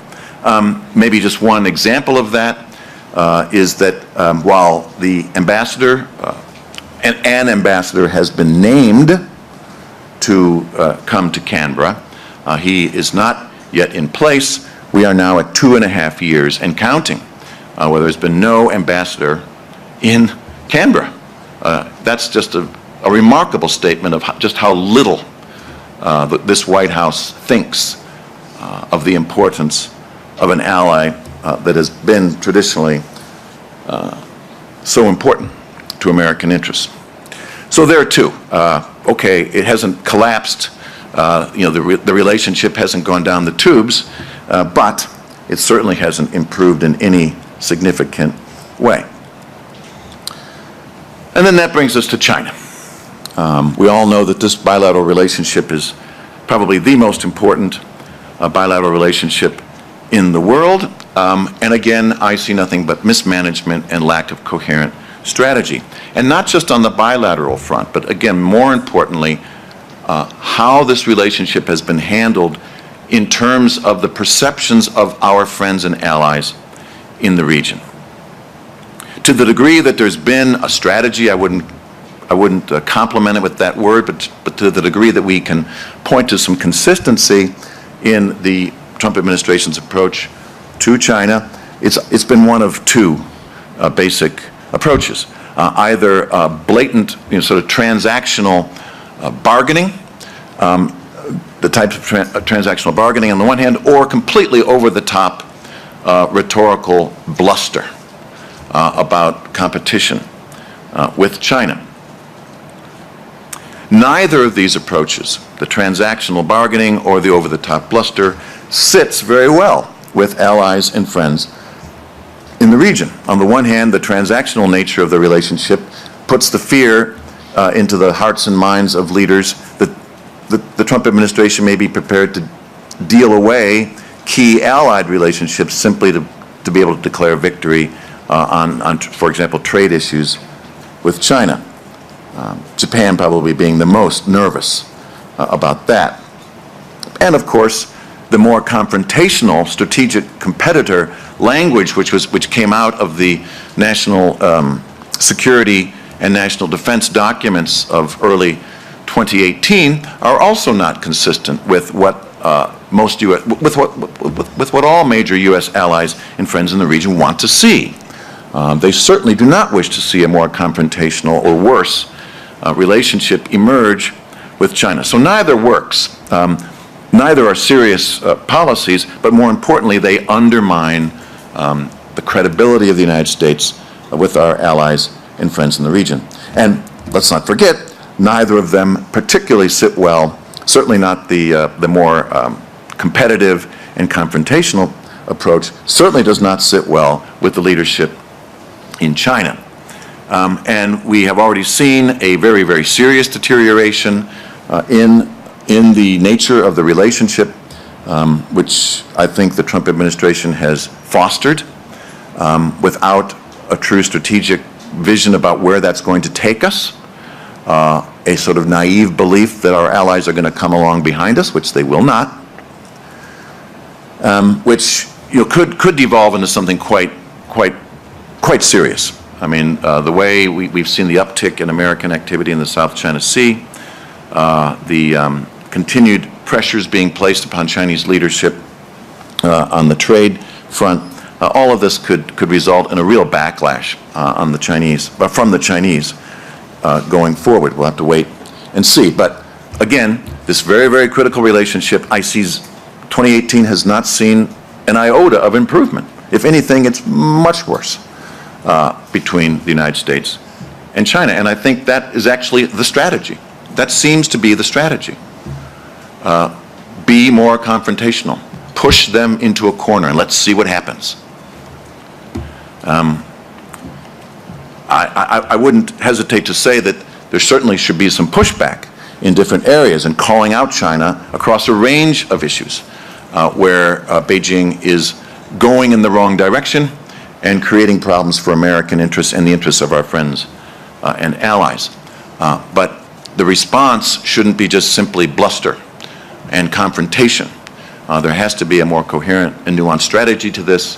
Maybe just one example of that is that while the ambassador, an ambassador has been named to come to Canberra, he is not yet in place. We are now at 2.5 years and counting, where there's been no ambassador in Canberra. That's just a remarkable statement of just how little this White House thinks of the importance of an ally that has been traditionally so important to American interests. So there too, okay, it hasn't collapsed, the relationship hasn't gone down the tubes, but it certainly hasn't improved in any significant way. And then that brings us to China. We all know that this bilateral relationship is probably the most important bilateral relationship in the world. And again, I see nothing but mismanagement and lack of coherent strategy. And not just on the bilateral front, but again, more importantly, how this relationship has been handled in terms of the perceptions of our friends and allies in the region. To the degree that there's been a strategy, I wouldn't compliment it with that word, but to the degree that we can point to some consistency in the Trump administration's approach to China, it's been one of two basic approaches. Either blatant, sort of transactional bargaining, the types of transactional bargaining on the one hand, or completely over-the-top rhetorical bluster about competition with China. Neither of these approaches, the transactional bargaining or the over-the-top bluster, sits very well with allies and friends in the region. On the one hand, the transactional nature of the relationship puts the fear into the hearts and minds of leaders that the Trump administration may be prepared to deal away key allied relationships simply to be able to declare victory on, for example, trade issues with China. Japan probably being the most nervous about that. And of course, the more confrontational strategic competitor language which came out of the national security and national defense documents of early 2018 are also not consistent with what with what all major U.S. allies and friends in the region want to see. They certainly do not wish to see a more confrontational or worse relationship emerge with China. So neither works. Neither are serious policies, but more importantly, they undermine the credibility of the United States with our allies and friends in the region. And let's not forget, neither of them particularly sit well, certainly not the more competitive and confrontational approach, certainly does not sit well with the leadership in China. And we have already seen a very, very serious deterioration in the nature of the relationship, which I think the Trump administration has fostered without a true strategic vision about where that's going to take us, a sort of naive belief that our allies are going to come along behind us, which they will not, which could devolve into something quite serious. I mean, the way we've seen the uptick in American activity in the South China Sea, the continued pressures being placed upon Chinese leadership on the trade front, all of this could result in a real backlash on the Chinese, from the Chinese going forward. We'll have to wait and see. But again, this very, very critical relationship, 2018 has not seen an iota of improvement. If anything, it's much worse between the United States and China. And I think that is actually the strategy. That seems to be the strategy. Be more confrontational. Push them into a corner and let's see what happens. I wouldn't hesitate to say that there certainly should be some pushback in different areas and calling out China across a range of issues where Beijing is going in the wrong direction and creating problems for American interests and the interests of our friends and allies. But the response shouldn't be just simply bluster and confrontation. There has to be a more coherent and nuanced strategy to this,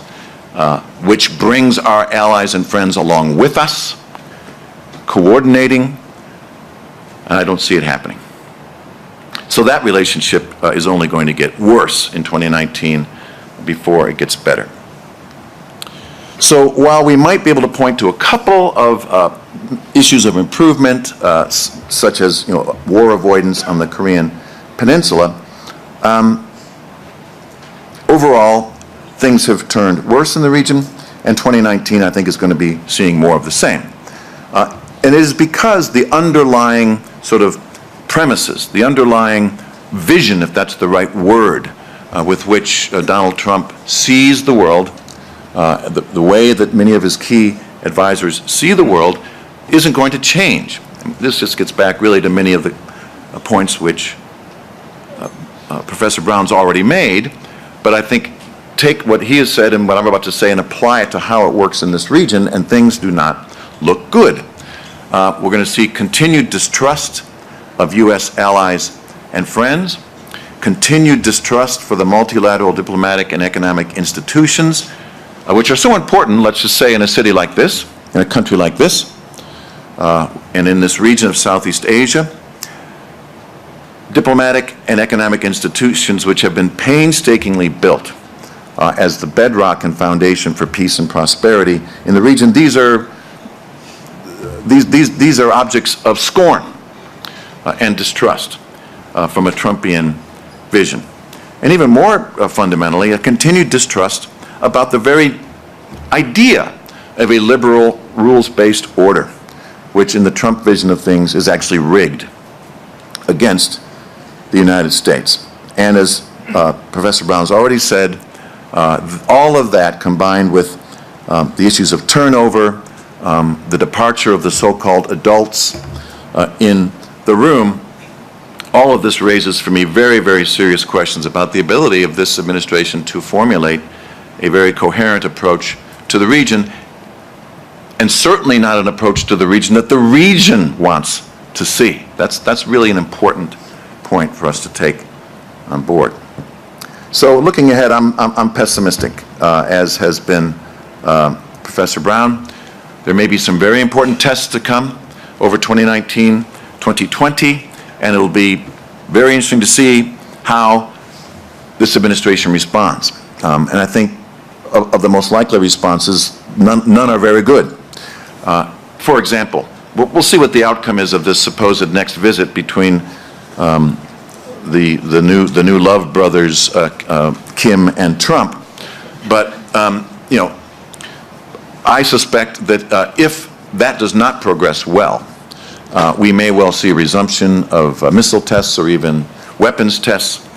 which brings our allies and friends along with us, coordinating, and I don't see it happening. So that relationship is only going to get worse in 2019 before it gets better. So while we might be able to point to a couple of issues of improvement, such as war avoidance on the Korean Peninsula, overall things have turned worse in the region, and 2019 I think is going to be seeing more of the same. And it is because the underlying sort of premises, the underlying vision, if that's the right word, with which Donald Trump sees the world, the way that many of his key advisors see the world, isn't going to change. This just gets back really to many of the points which Professor Brown's already made, but I think take what he has said and what I'm about to say and apply it to how it works in this region, and things do not look good. We're going to see continued distrust of U.S. allies and friends, continued distrust for the multilateral diplomatic and economic institutions, which are so important, let's just say, in a city like this, in a country like this, and in this region of Southeast Asia. Diplomatic and economic institutions which have been painstakingly built as the bedrock and foundation for peace and prosperity in the region. These are objects of scorn and distrust from a Trumpian vision. And even more fundamentally, a continued distrust about the very idea of a liberal, rules-based order, which in the Trump vision of things is actually rigged against the United States. And as Professor Brown's already said, all of that combined with the issues of turnover, the departure of the so-called adults in the room, all of this raises for me very, very serious questions about the ability of this administration to formulate a very coherent approach to the region, and certainly not an approach to the region that the region wants to see. That's really an important point for us to take on board. So looking ahead, I'm pessimistic, as has been Professor Brown. There may be some very important tests to come over 2019, 2020, and it'll be very interesting to see how this administration responds. And I think of the most likely responses, none are very good. For example, we'll see what the outcome is of this supposed next visit between the new Love brothers, Kim and Trump. But I suspect that if that does not progress well, we may well see a resumption of missile tests or even weapons tests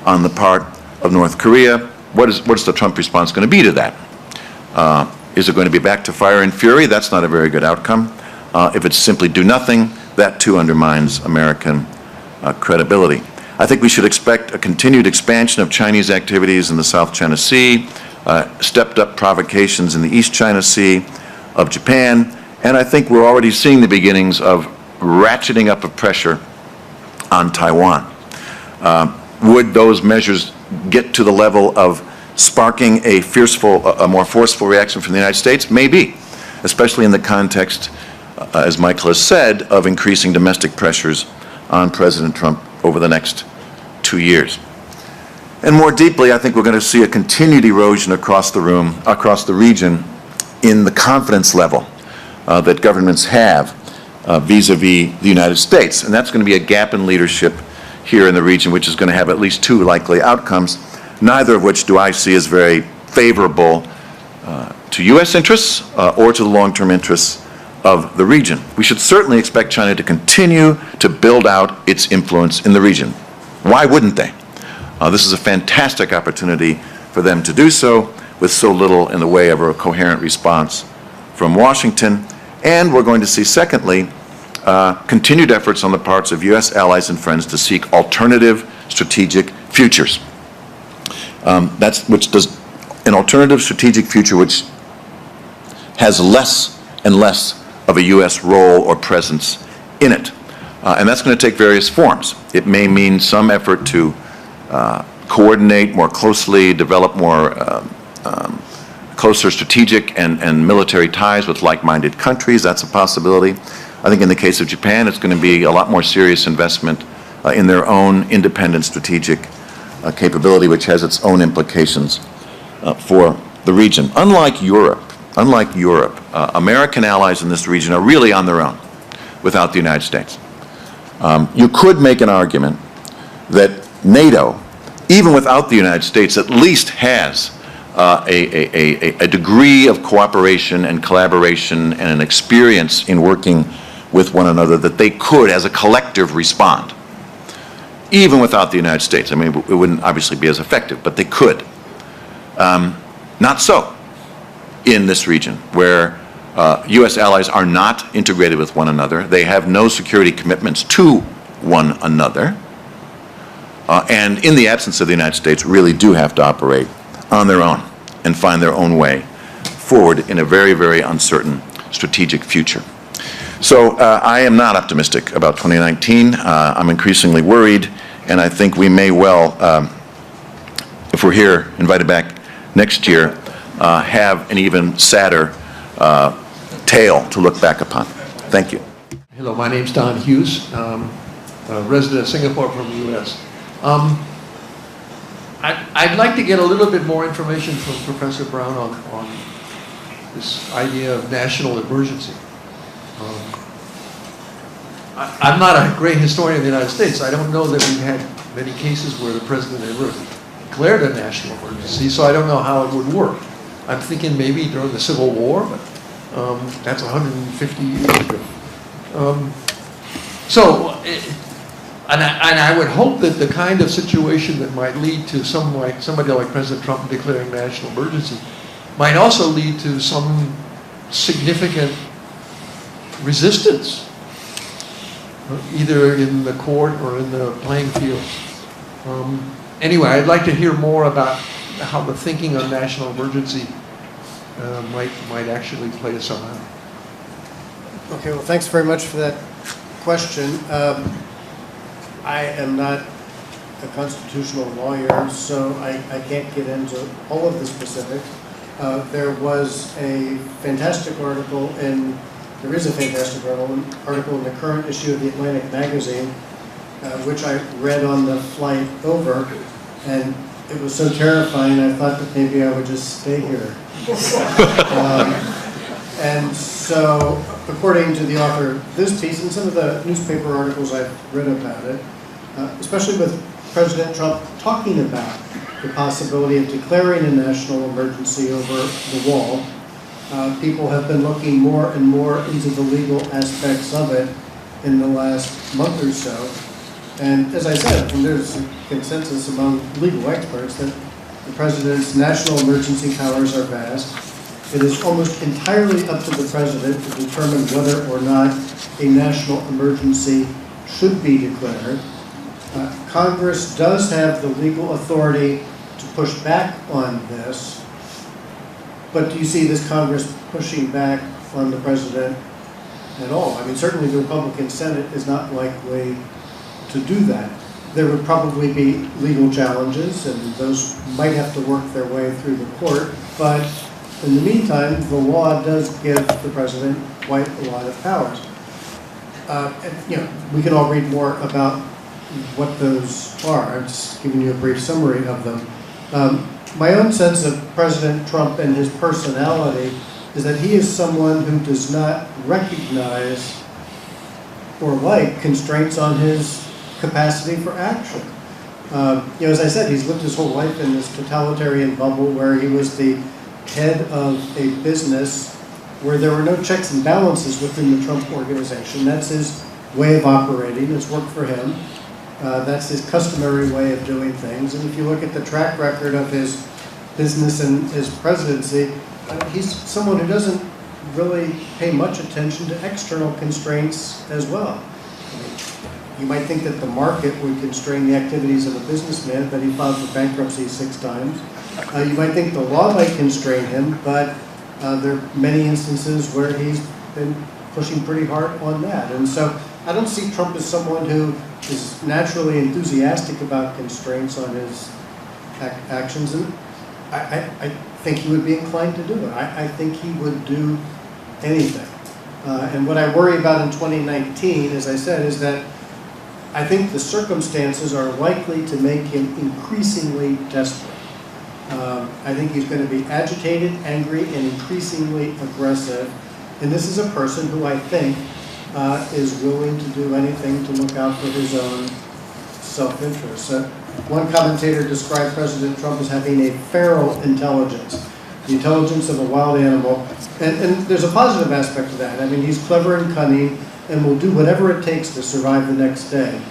on the part of North Korea. What is the Trump response going to be to that? Is it going to be back to fire and fury? That's not a very good outcome. If it's simply do nothing, that too undermines American credibility. I think we should expect a continued expansion of Chinese activities in the South China Sea, stepped up provocations in the East China Sea of Japan, And I think we're already seeing the beginnings of ratcheting up of pressure on Taiwan. Would those measures get to the level of sparking a more forceful reaction from the United States? Maybe, especially in the context, as Michael has said, of increasing domestic pressures on President Trump over the next 2 years. And more deeply, I think we're going to see a continued erosion across the region in the confidence level that governments have vis-a-vis the United States. And that's going to be a gap in leadership here in the region, which is going to have at least two likely outcomes, neither of which do I see as very favorable to U.S. interests or to the long-term interests of the region. We should certainly expect China to continue to build out its influence in the region. Why wouldn't they? This is a fantastic opportunity for them to do so with so little in the way of a coherent response from Washington. And we're going to see, secondly, continued efforts on the parts of U.S. allies and friends to seek alternative strategic futures. Which does an alternative strategic future which has less and less of a U.S. role or presence in it. And that's going to take various forms. It may mean some effort to coordinate more closely, develop more closer strategic and military ties with like-minded countries. That's a possibility. I think in the case of Japan, it's going to be a lot more serious investment in their own independent strategic capability, which has its own implications for the region. Unlike Europe, American allies in this region are really on their own without the United States. You could make an argument that NATO, even without the United States, at least has a degree of cooperation and collaboration and an experience in working with one another that they could, as a collective, respond. Even without the United States. I mean, it wouldn't obviously be as effective, but they could. Not so in this region, where U.S. allies are not integrated with one another. They have no security commitments to one another. And in the absence of the United States, really do have to operate on their own and find their own way forward in a very, very uncertain strategic future. So I am not optimistic about 2019. I'm increasingly worried, and I think we may well, if we're here, invited back next year, have an even sadder tale to look back upon. Thank you. Hello, my name's Don Hughes, resident of Singapore from the U.S. I'd like to get a little bit more information from Professor Brown on this idea of national emergency. I'm not a great historian of the United States. I don't know that we've had many cases where the president ever declared a national emergency, so I don't know how it would work. I'm thinking maybe during the Civil War, but that's 150 years ago. And I would hope that the kind of situation that might lead to somebody like President Trump declaring national emergency might also lead to some significant resistance, either in the court or in the playing field. Anyway, I'd like to hear more about how the thinking on national emergency might actually play itself out. Okay, well, thanks very much for that question. I am not a constitutional lawyer, so I can't get into all of the specifics. There was a fantastic article there is a fantastic article in the current issue of the Atlantic magazine, which I read on the flight over, and it was so terrifying I thought that maybe I would just stay here. And so, according to the author of this piece and some of the newspaper articles I've read about it, especially with President Trump talking about the possibility of declaring a national emergency over the wall, people have been looking more and more into the legal aspects of it in the last month or so. And as I said, there's a consensus among legal experts that the president's national emergency powers are vast. It is almost entirely up to the president to determine whether or not a national emergency should be declared. Congress does have the legal authority to push back on this, but do you see this Congress pushing back on the president at all. I mean, certainly the Republican Senate is not likely to do that. There would probably be legal challenges, and those might have to work their way through the court. But in the meantime, the law does give the president quite a lot of powers. And, we can all read more about what those are. I'm just giving you a brief summary of them. My own sense of President Trump and his personality is that he is someone who does not recognize or like constraints on his capacity for action. As I said, he's lived his whole life in this totalitarian bubble where he was the head of a business where there were no checks and balances within the Trump organization. That's his way of operating. It's worked for him. That's his customary way of doing things. And if you look at the track record of his business and his presidency, he's someone who doesn't really pay much attention to external constraints as well. You might think that the market would constrain the activities of a businessman, but he filed for bankruptcy 6 times. You might think the law might constrain him, but there are many instances where he's been pushing pretty hard on that. And so I don't see Trump as someone who is naturally enthusiastic about constraints on his actions. And I think he would be inclined to do it. I think he would do anything. And what I worry about in 2019, as I said, is that I think the circumstances are likely to make him increasingly desperate. I think he's going to be agitated, angry, and increasingly aggressive. And this is a person who I think is willing to do anything to look out for his own self-interest. One commentator described President Trump as having a feral intelligence, the intelligence of a wild animal. And there's a positive aspect to that. I mean, he's clever and cunning and will do whatever it takes to survive the next day.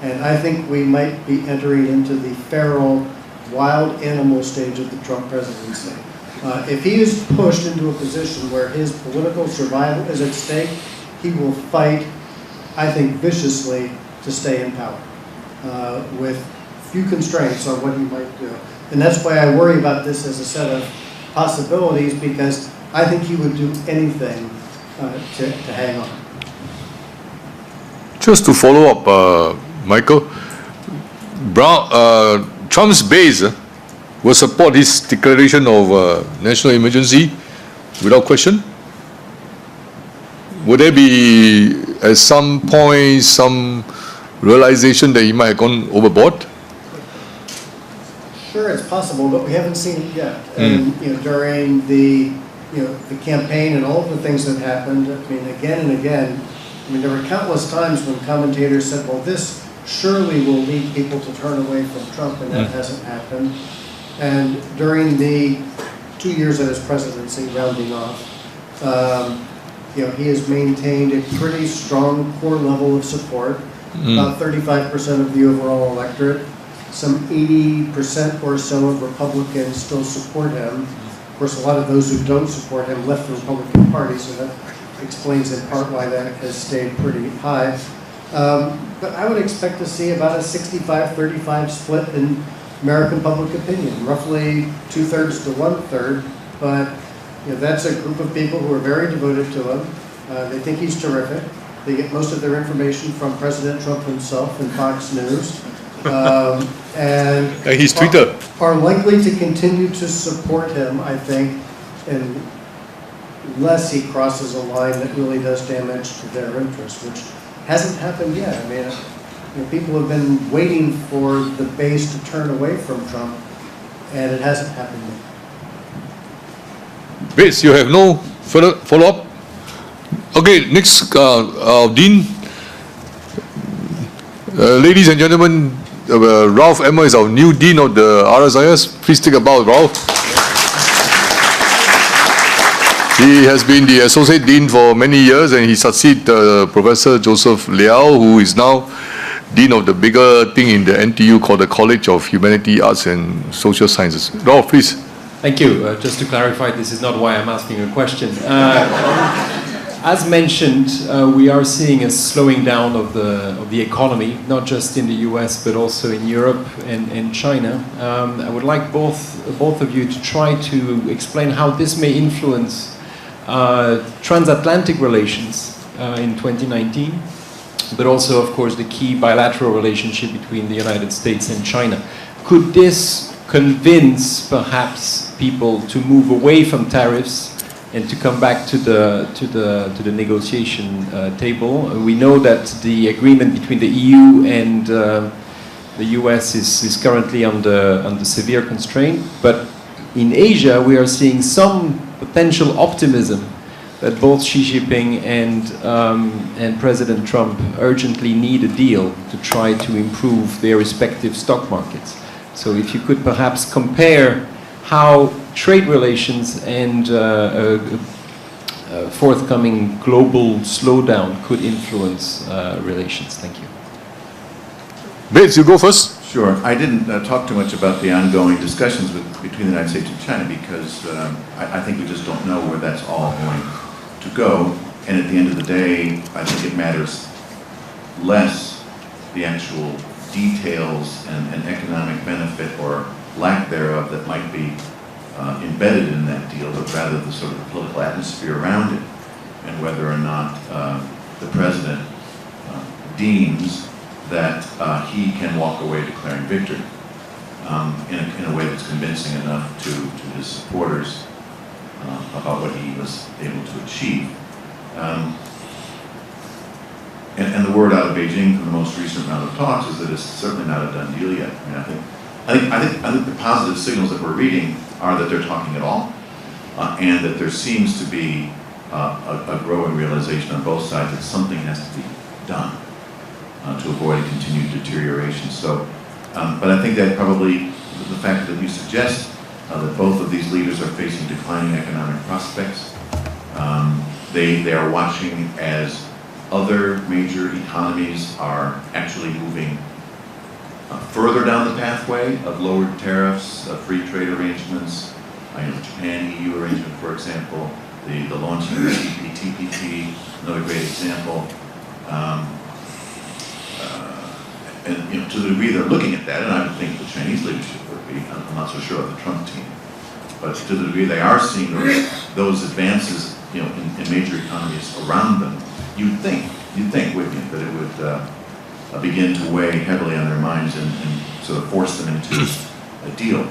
And I think we might be entering into the feral, wild animal stage of the Trump presidency. If he is pushed into a position where his political survival is at stake, he will fight, I think, viciously to stay in power, with few constraints on what he might do. And that's why I worry about this as a set of possibilities, because I think he would do anything to hang on. Just to follow up, Michael, Trump's base will support his declaration of national emergency without question. Would there be, at some point, some realization that he might have gone overboard? Sure, it's possible, but we haven't seen it yet. And during the campaign and all of the things that happened, I mean, again and again, I mean, there were countless times when commentators said, well, this surely will lead people to turn away from Trump, and that hasn't happened. And during the 2 years of his presidency, rounding off, he has maintained a pretty strong core level of support, about 35% of the overall electorate. Some 80% or so of Republicans still support him. Of course, a lot of those who don't support him left the Republican Party, so that explains in part why that has stayed pretty high. But I would expect to see about a 65-35 split in American public opinion, roughly 2/3 to 1/3. But that's a group of people who are very devoted to him. They think he's terrific. They get most of their information from President Trump himself and Fox News. And His Twitter. Are likely to continue to support him, I think, unless he crosses a line that really does damage to their interests, which hasn't happened yet. I mean, people have been waiting for the base to turn away from Trump, and it hasn't happened yet. Bates, you have no further follow-up? Okay, next, Dean. Ladies and gentlemen, Ralph Emmer is our new Dean of the RSIS. Please take a bow, Ralph. He has been the Associate Dean for many years, and he succeeds Professor Joseph Liao, who is now Dean of the bigger thing in the NTU called the College of Humanity, Arts and Social Sciences. Ralph, please. Thank you. Just to clarify, this is not why I'm asking a question. As mentioned, we are seeing a slowing down of the economy, not just in the US, but also in Europe and China. I would like both of you to try to explain how this may influence transatlantic relations in 2019, but also, of course, the key bilateral relationship between the United States and China. Could this convince perhaps people to move away from tariffs and to come back to the negotiation table? We know that the agreement between the EU and the US is currently under severe constraint, but in Asia we are seeing some potential optimism that both Xi Jinping and President Trump urgently need a deal to try to improve their respective stock markets. So if you could perhaps compare how trade relations and forthcoming global slowdown could influence relations. Thank you. Bates, you go first. Sure. I didn't talk too much about the ongoing discussions between the United States and China because I think we just don't know where that's all going to go. And at the end of the day, I think it matters less the actual details and economic benefit or lack thereof that might be embedded in that deal, but rather the sort of political atmosphere around it and whether or not the president deems that he can walk away declaring victory in a way that's convincing enough to his supporters about what he was able to achieve. And the word out of Beijing from the most recent round of talks is that it's certainly not a done deal yet. I think the positive signals that we're reading are that they're talking at all, and that there seems to be a growing realization on both sides that something has to be done to avoid a continued deterioration. So, but I think that probably the fact that you suggest that both of these leaders are facing declining economic prospects, they are watching as other major economies are actually moving further down the pathway of lowered tariffs, free trade arrangements, the Japan-EU arrangement, for example, the launching of the CPTPP, another great example. And to the degree they're looking at that, and I would think the Chinese leadership would be, I'm not so sure of the Trump team, but to the degree they are seeing those advances, in major economies around them, you'd think, wouldn't you, that it would begin to weigh heavily on their minds and sort of force them into a deal.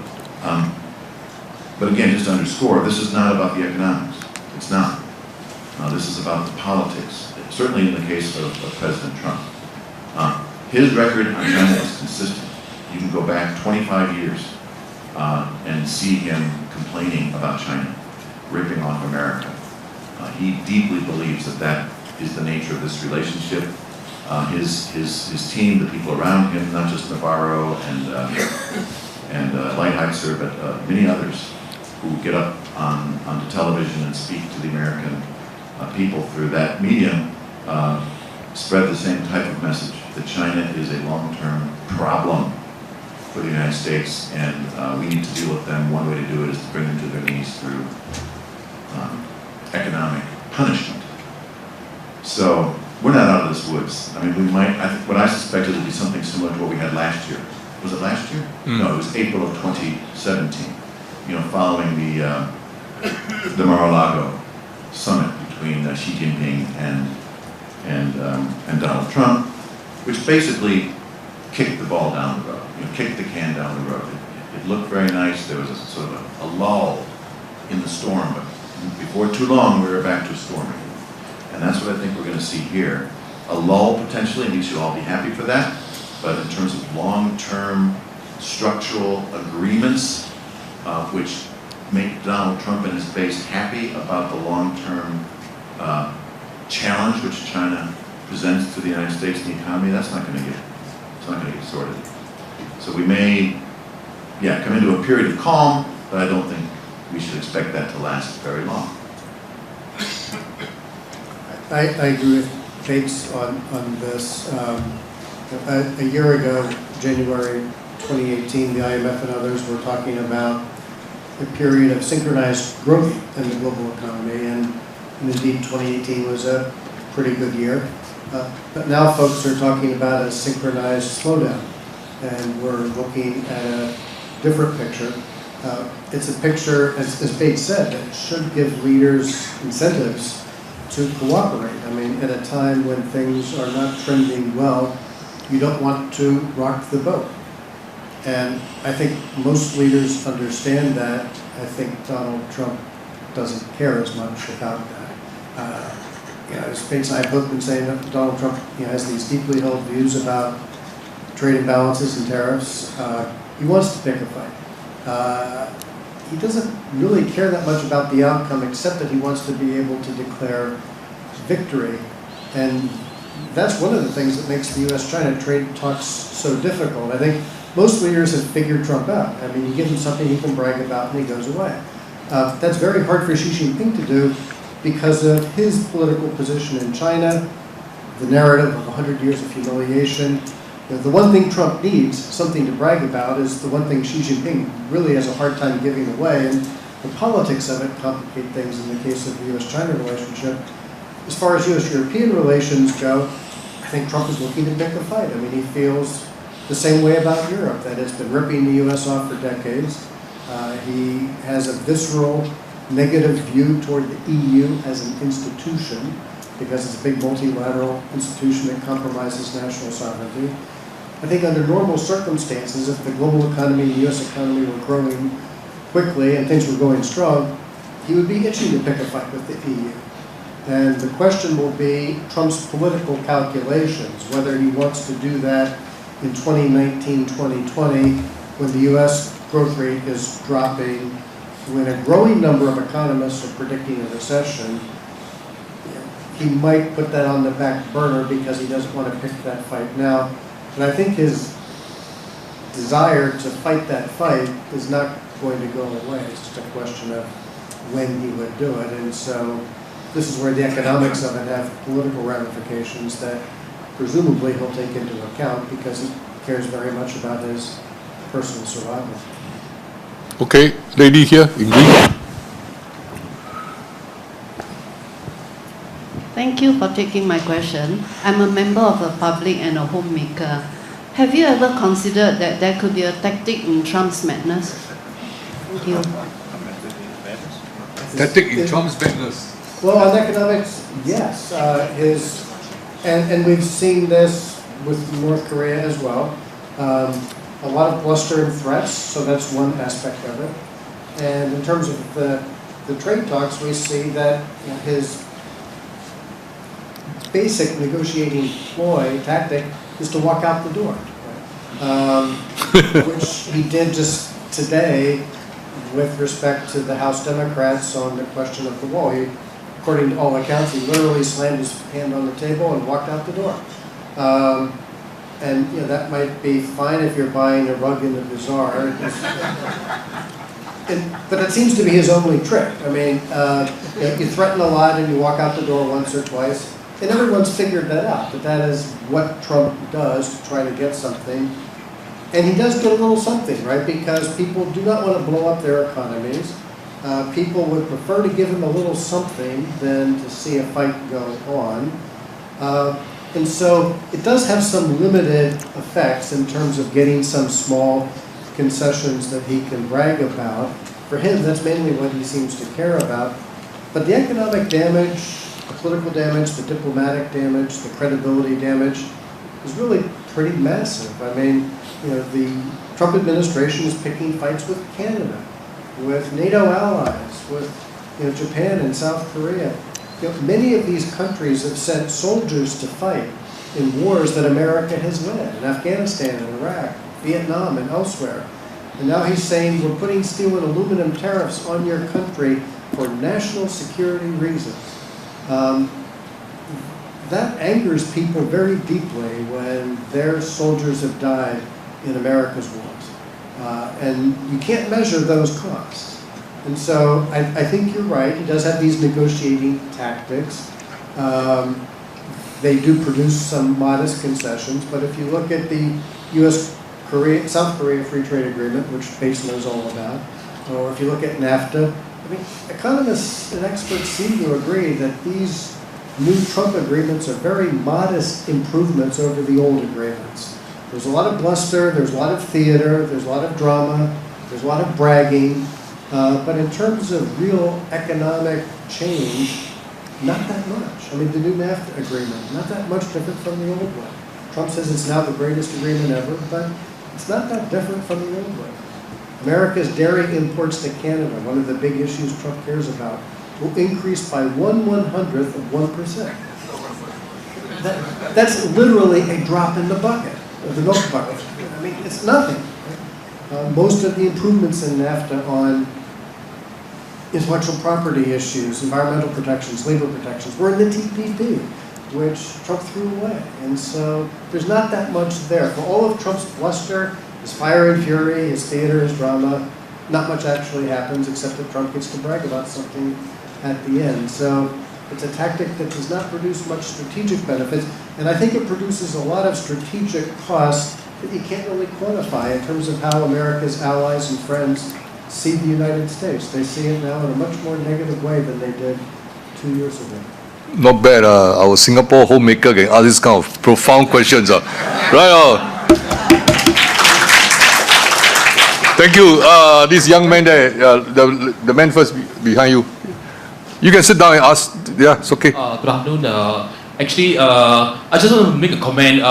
But again, just to underscore, this is not about the economics. It's not. This is about the politics, certainly in the case of President Trump. His record on China is consistent. You can go back 25 years and see him complaining about China, ripping off America. He deeply believes that is the nature of this relationship. His team, the people around him, not just Navarro and Lighthizer, but many others who get up onto television and speak to the American people through that medium, spread the same type of message, that China is a long-term problem for the United States, and we need to deal with them. One way to do it is to bring them to their knees through economic punishment. So we're not out of this woods. I mean, we might, what I suspected would be something similar to what we had last year. Was it last year? No, it was April of 2017, following the Mar-a-Lago summit between Xi Jinping and Donald Trump, which basically kicked the ball down the road, kicked the can down the road. It looked very nice. There was a sort of a lull in the storm, but before too long, we were back to storming. And that's what I think we're going to see here. A lull potentially, and we should all be happy for that. But in terms of long-term structural agreements, which make Donald Trump and his base happy about the long-term challenge which China presents to the United States and the economy, that's not going to get sorted. So we may, come into a period of calm, but I don't think we should expect that to last very long. I agree with Bates on this. A year ago, January 2018, the IMF and others were talking about a period of synchronized growth in the global economy, and indeed 2018 was a pretty good year. But now folks are talking about a synchronized slowdown, and we're looking at a different picture. It's a picture, as Bates said, that should give leaders incentives to cooperate. I mean, at a time when things are not trending well, you don't want to rock the boat. And I think most leaders understand that. I think Donald Trump doesn't care as much about that. As Pence and I have both been saying, that Donald Trump has these deeply held views about trade imbalances and tariffs. He wants to pick a fight. He doesn't really care that much about the outcome, except that he wants to be able to declare victory. And that's one of the things that makes the U.S.-China trade talks so difficult. I think most leaders have figured Trump out. I mean, you give him something he can brag about and he goes away. That's very hard for Xi Jinping to do because of his political position in China, the narrative of 100 years of humiliation. The one thing Trump needs, something to brag about, is the one thing Xi Jinping really has a hard time giving away, and the politics of it complicate things in the case of the U.S.-China relationship. As far as U.S.-European relations go, I think Trump is looking to pick a fight. I mean, he feels the same way about Europe, that it's been ripping the U.S. off for decades. He has a visceral negative view toward the EU as an institution, because it's a big multilateral institution that compromises national sovereignty. I think under normal circumstances, if the global economy and the U.S. economy were growing quickly and things were going strong, he would be itching to pick a fight with the EU. And the question will be Trump's political calculations, whether he wants to do that in 2019, 2020, when the U.S. growth rate is dropping, when a growing number of economists are predicting a recession. He might put that on the back burner because he doesn't want to pick that fight now. And I think his desire to fight that fight is not going to go away. It's just a question of when he would do it. And so this is where the economics of it have political ramifications that presumably he'll take into account because he cares very much about his personal survival. Okay, lady here in green. Thank you for taking my question. I'm a member of the public and a homemaker. Have you ever considered that there could be a tactic in Trump's madness? Thank you. Tactic in Trump's madness. Well, on economics, yes. And we've seen this with North Korea as well. A lot of bluster and threats, so that's one aspect of it. And in terms of the trade talks, we see that his basic negotiating tactic is to walk out the door, which he did just today with respect to the House Democrats on the question of the wall. He, according to all accounts, he literally slammed his hand on the table and walked out the door. And that might be fine if you're buying a rug in the bazaar. But it seems to be his only trick. I mean, you threaten a lot and you walk out the door once or twice. And everyone's figured that out, that is what Trump does to try to get something. And he does get a little something, right? Because people do not want to blow up their economies. People would prefer to give him a little something than to see a fight go on. And so it does have some limited effects in terms of getting some small concessions that he can brag about. For him, that's mainly what he seems to care about. But the economic damage, the political damage, the diplomatic damage, the credibility damage is really pretty massive. I mean, the Trump administration is picking fights with Canada, with NATO allies, with Japan and South Korea. Many of these countries have sent soldiers to fight in wars that America has led, in Afghanistan and Iraq, Vietnam and elsewhere. And now he's saying we're putting steel and aluminum tariffs on your country for national security reasons. That angers people very deeply when their soldiers have died in America's wars. And you can't measure those costs. And so I think you're right. He does have these negotiating tactics. They do produce some modest concessions. But if you look at the South Korea Free Trade Agreement, which Bates knows all about, or if you look at NAFTA, I mean, economists and experts seem to agree that these new Trump agreements are very modest improvements over the old agreements. There's a lot of bluster, there's a lot of theater, there's a lot of drama, there's a lot of bragging. But in terms of real economic change, Not that much. I mean, the new NAFTA agreement, not that much different from the old one. Trump says it's now the greatest agreement ever, but it's not that different from the old one. America's dairy imports to Canada, one of the big issues Trump cares about, will increase by 1/100th of 1%. That's literally a drop in the bucket, of the milk bucket. I mean, it's nothing. Most of the improvements in NAFTA on intellectual property issues, environmental protections, labor protections, were in the TPP, which Trump threw away. And so there's not that much there. For all of Trump's bluster, his fire and fury, his theater, his drama, not much actually happens except that Trump gets to brag about something at the end. So it's a tactic that does not produce much strategic benefits, and I think it produces a lot of strategic costs that you can't really quantify in terms of how America's allies and friends see the United States. They see it now in a much more negative way than they did 2 years ago. Not bad. Our Singapore homemaker can ask this kind of profound questions. Right? Thank you. This young man there, the man first behind you. You can sit down and ask. Yeah, it's okay. Good afternoon. Actually, I just want to make a comment.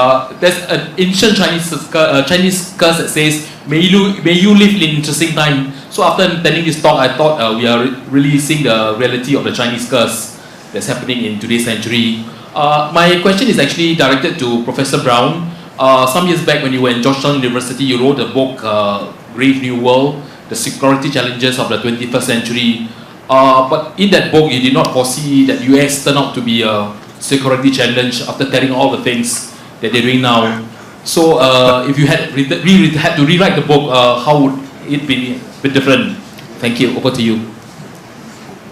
There's an ancient Chinese curse that says, may you live in interesting time. So after attending this talk, I thought we are really seeing the reality of the Chinese curse that's happening in today's century. My question is actually directed to Professor Brown. Some years back when you were in Georgetown University, you wrote a book, Brave New World, The Security Challenges of the 21st Century. But in that book, you did not foresee that US turned out to be a security challenge after telling all the things that they're doing now. So if you had to rewrite the book, how would it be a bit different? Thank you. Over to you.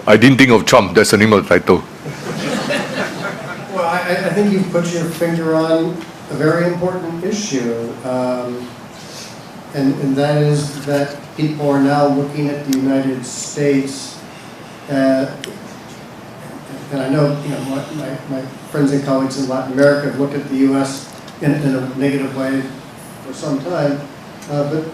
I didn't think of Trump. That's the name of the title. Well, I think you've put your finger on a very important issue, and that is that people are now looking at the United States, and I know, my friends and colleagues in Latin America have looked at the U.S. in a negative way for some time, but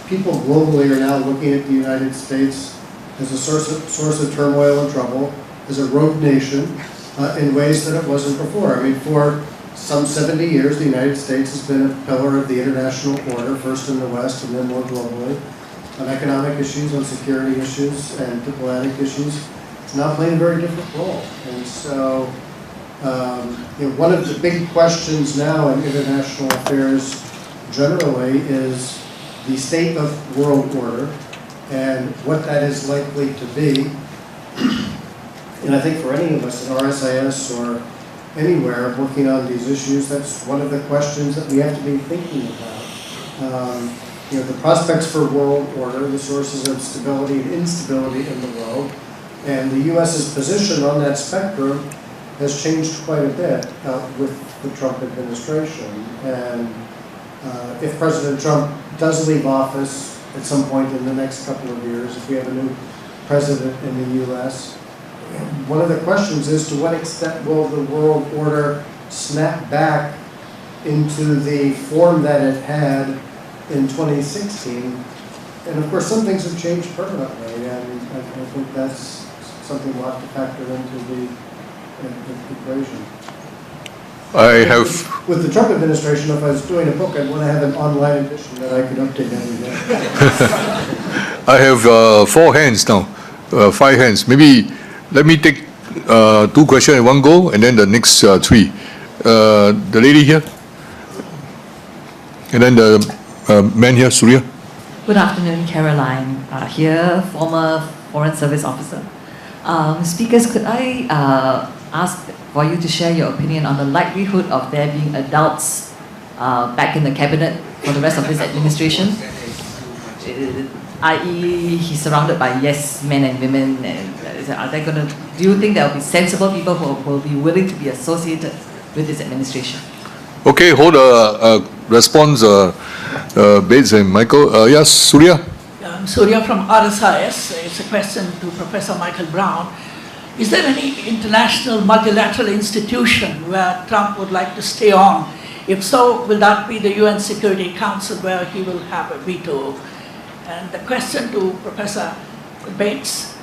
people globally are now looking at the United States as a source of turmoil and trouble, as a rogue nation, in ways that it wasn't before. I mean, for some 70 years, the United States has been a pillar of the international order, first in the West and then more globally, on economic issues, on security issues, and diplomatic issues. It's now playing a very different role. And so, one of the big questions now in international affairs generally is the state of world order and what that is likely to be. And I think for any of us at RSIS or anywhere working on these issues, that's one of the questions that we have to be thinking about. The prospects for world order, the sources of stability and instability in the world, and the U.S.'s position on that spectrum has changed quite a bit with the Trump administration. And if President Trump does leave office at some point in the next couple of years, if we have a new president in the U.S., one of the questions is, to what extent will the world order snap back into the form that it had in 2016? And of course, some things have changed permanently, and I think that's something we'll have to factor into the equation. With the Trump administration, if I was doing a book, I'd want to have an online edition that I could update every day. I have 4 hands now, 5 hands. Maybe let me take 2 questions in one go, and then the next 3. The lady here, and then the man here, Surya. Good afternoon, Caroline. Here, former Foreign Service officer. Speakers, could I ask for you to share your opinion on the likelihood of there being adults back in the cabinet for the rest of this administration? I.e., he's surrounded by yes men and women, and are they going to? Do you think there will be sensible people who will be willing to be associated with this administration? Okay, hold a response, Bates and Michael. Yes, Surya. I'm Surya from RSIS. It's a question to Professor Michael Brown. Is there any international multilateral institution where Trump would like to stay on? If so, will that be the UN Security Council, where he will have a veto? And the question to Professor Bates,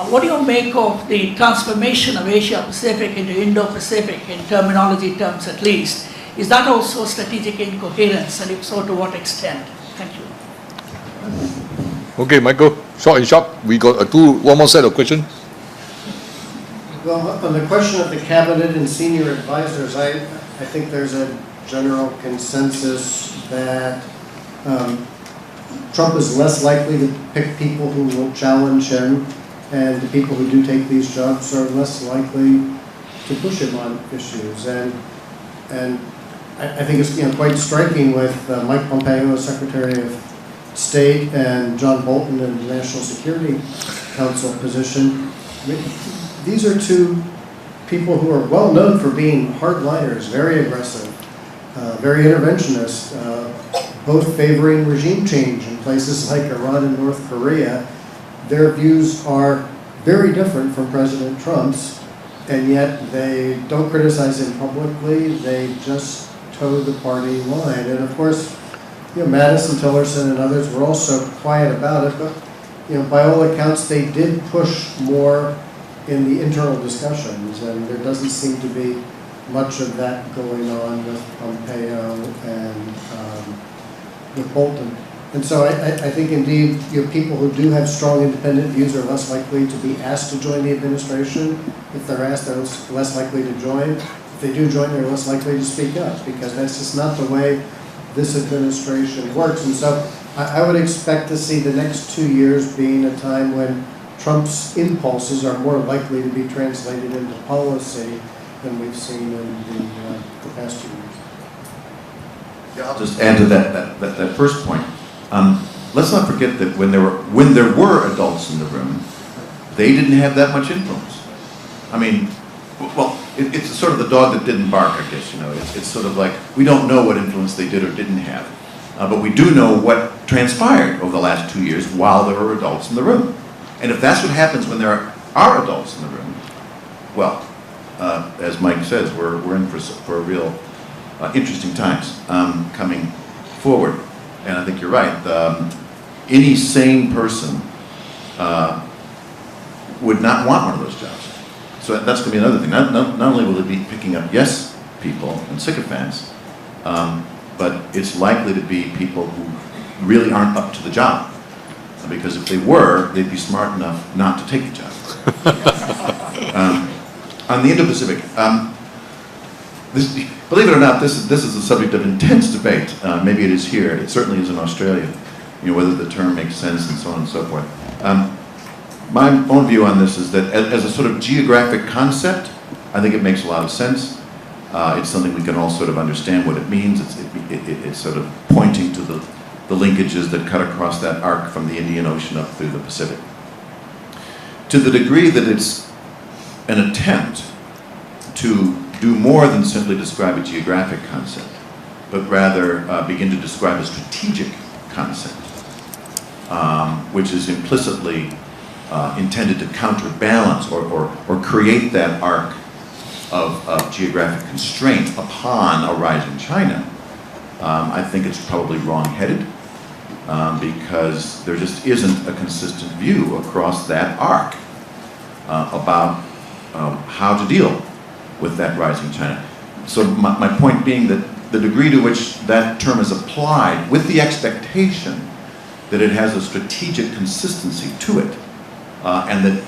What do you make of the transformation of Asia-Pacific into Indo-Pacific, in terminology terms at least? Is that also strategic incoherence, and if so, to what extent? Thank you. Okay, Michael, short and sharp. We got one more set of questions. Well, on the question of the cabinet and senior advisors, I think there's a general consensus that Trump is less likely to pick people who will challenge him, and the people who do take these jobs are less likely to push him on issues. And I think it's quite striking with Mike Pompeo as Secretary of State and John Bolton in the National Security Council position. These are two people who are well known for being hardliners, very aggressive, very interventionist, both favoring regime change in places like Iran and North Korea. Their views are very different from President Trump's, and yet they don't criticize him publicly. They just toe the party line. And of course, Madison, Tillerson, and others were also quiet about it, but by all accounts, they did push more in the internal discussions, and there doesn't seem to be much of that going on with Pompeo and with Bolton. And so I think indeed people who do have strong independent views are less likely to be asked to join the administration. If they're asked, they're less likely to join. If they do join, they're less likely to speak up, because that's just not the way this administration works. And so I would expect to see the next 2 years being a time when Trump's impulses are more likely to be translated into policy than we've seen in the past 2 years. Yeah, I'll just add to that first point. Let's not forget that when there were adults in the room, they didn't have that much influence. I mean, well, it's sort of the dog that didn't bark, I guess. It's sort of like we don't know what influence they did or didn't have, but we do know what transpired over the last 2 years while there were adults in the room. And if that's what happens when there are adults in the room, well, as Mike says, we're in for real interesting times coming forward. And I think you're right. Any sane person would not want one of those jobs. So that's going to be another thing. Not only will it be picking up yes people and sycophants, but it's likely to be people who really aren't up to the job. Because if they were, they'd be smart enough not to take the job. On the Indo-Pacific, believe it or not, this is a subject of intense debate. Maybe it is here. It certainly is in Australia. Whether the term makes sense and so on and so forth. My own view on this is that as a sort of geographic concept, I think it makes a lot of sense. It's something we can all sort of understand what it means. It's sort of pointing to the linkages that cut across that arc from the Indian Ocean up through the Pacific. To the degree that it's an attempt to do more than simply describe a geographic concept, but rather begin to describe a strategic concept, which is implicitly intended to counterbalance or create that arc of geographic constraint upon a rising China. I think it's probably wrong-headed because there just isn't a consistent view across that arc about how to deal with that rising China. So my point being that the degree to which that term is applied with the expectation that it has a strategic consistency to it, and that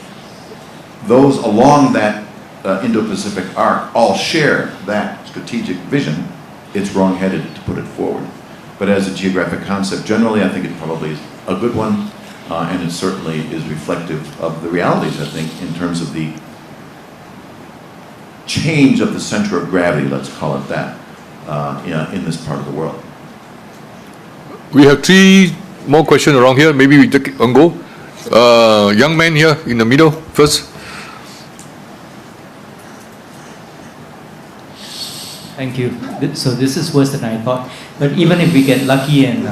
those along that Indo-Pacific arc all share that strategic vision, it's wrong-headed to put it forward. But as a geographic concept, generally, I think it probably is a good one, and it certainly is reflective of the realities, I think, in terms of the change of the center of gravity, let's call it that, in this part of the world. We have 3 more questions around here. Maybe we take it on go. Young man here in the middle first. Thank you. So this is worse than I thought. But even if we get lucky and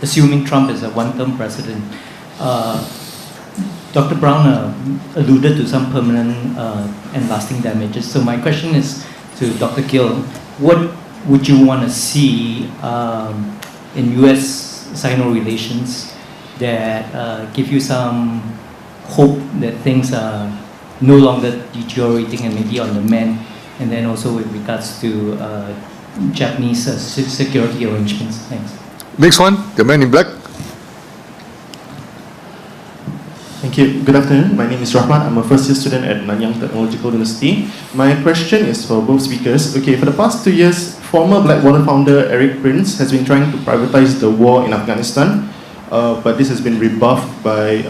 assuming Trump is a one-term president, Dr. Brown alluded to some permanent and lasting damages. So my question is to Dr. Gill, what would you want to see in U.S.-Sino relations that give you some hope that things are no longer deteriorating and maybe on the mend, and then also with regards to Japanese security arrangements? Thanks. Next one, the man in black. Thank you. Good afternoon. My name is Rahman. I'm a first year student at Nanyang Technological University. My question is for both speakers. Okay, for the past 2 years, former Blackwater founder Eric Prince has been trying to privatize the war in Afghanistan, but this has been rebuffed by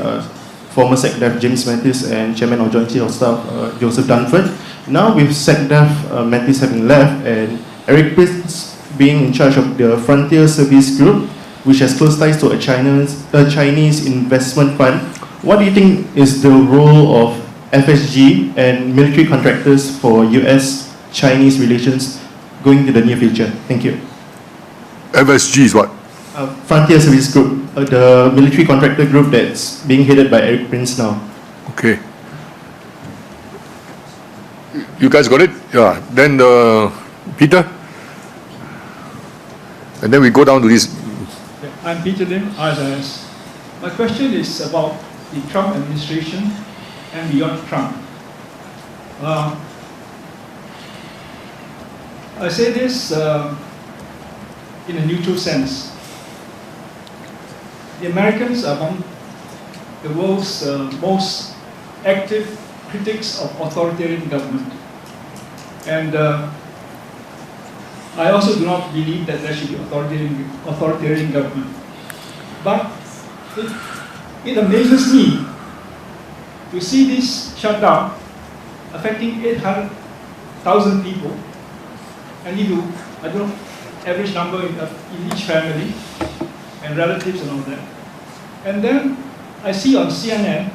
former SecDef James Mattis and Chairman of Joint Chief of Staff Joseph Dunford. Now with SecDef Mattis having left and Eric Prince being in charge of the Frontier Service Group, which has close ties to a Chinese investment fund, what do you think is the role of FSG and military contractors for US-Chinese relations going to the near future? Thank you. FSG is what? Frontier Service Group, the military contractor group that's being headed by Eric Prince now. Okay. You guys got it? Yeah. Then Peter? And then we go down to this. I'm Peter Lim, RSIS. My question is about the Trump administration and beyond Trump. I say this in a neutral sense. The Americans are among the world's most active critics of authoritarian government. And I also do not believe that there should be authoritarian government. But it amazes me to see this shutdown affecting 800,000 people, and if you, I don't know, average number in each family, and relatives and all that. And then I see on CNN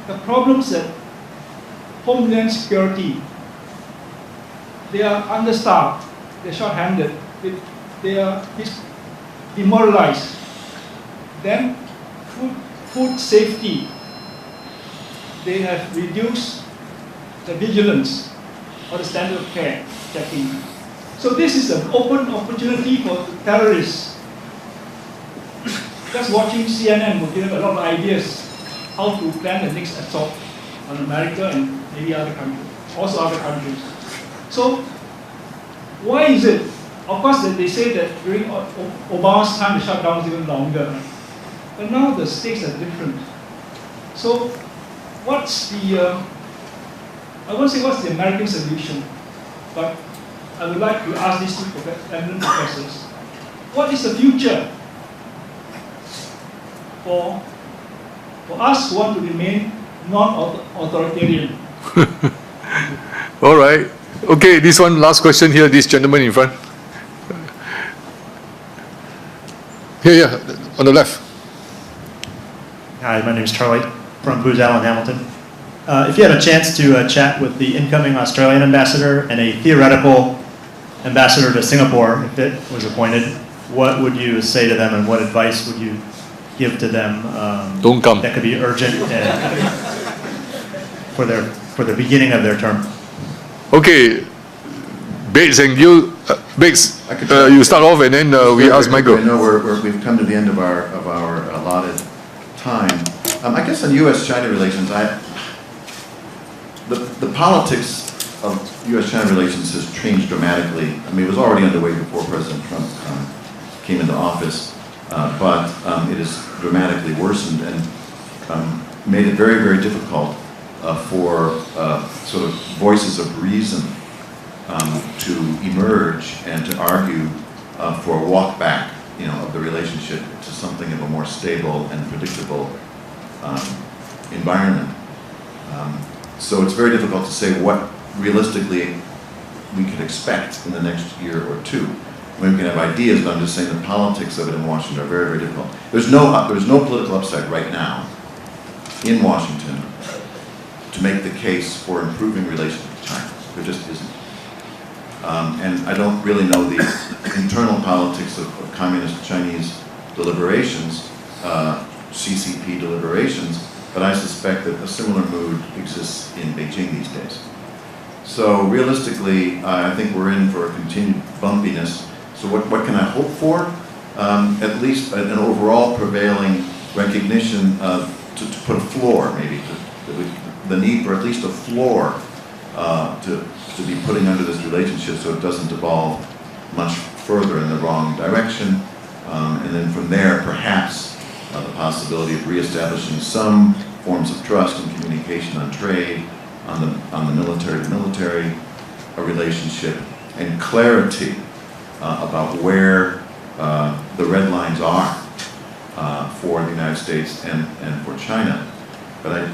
the problems that Homeland Security, they are understaffed, they're short-handed, they are demoralized. Then food safety, they have reduced the vigilance or the standard of care checking. So this is an open opportunity for terrorists. Just watching CNN will give a lot of ideas how to plan the next assault on America and maybe other countries, also other countries. So why is it? Of course, they say that during Obama's time the shutdown was even longer, but now the stakes are different. So what's the, I won't say what's the American solution, but I would like to ask these two eminent professors, what is the future for us who want to remain non-authoritarian? All right. Okay, this one, last question here, this gentleman in front. Here, on the left. Hi, my name is Charlie from Booz Allen Hamilton. If you had a chance to chat with the incoming Australian ambassador and a theoretical ambassador to Singapore, if it was appointed, what would you say to them and what advice would you give to them Don't come. that could be urgent and for the beginning of their term? Okay, Bates and Gill, Bates, you start off and then we ask Michael. I know we've come to the end of our allotted time. I guess on U.S.-China relations, the politics of U.S.-China relations has changed dramatically. I mean, it was already underway before President Trump came into office, but it has dramatically worsened and made it very, very difficult for sort of voices of reason to emerge and to argue for a walk back, of the relationship to something of a more stable and predictable environment. So it's very difficult to say what realistically we could expect in the next year or two. I mean, we can have ideas, but I'm just saying the politics of it in Washington are very, very difficult. There's no political upside right now in Washington to make the case for improving relations with China. There just isn't. And I don't really know the internal politics of communist Chinese deliberations, CCP deliberations, but I suspect that a similar mood exists in Beijing these days. So realistically, I think we're in for a continued bumpiness. So what can I hope for? At least an overall prevailing recognition of to put a floor, maybe, the need for at least a floor to be putting under this relationship so it doesn't devolve much further in the wrong direction. And then from there, perhaps the possibility of reestablishing some forms of trust and communication on trade, on the military-to-military relationship, and clarity about where the red lines are for the United States and for China. But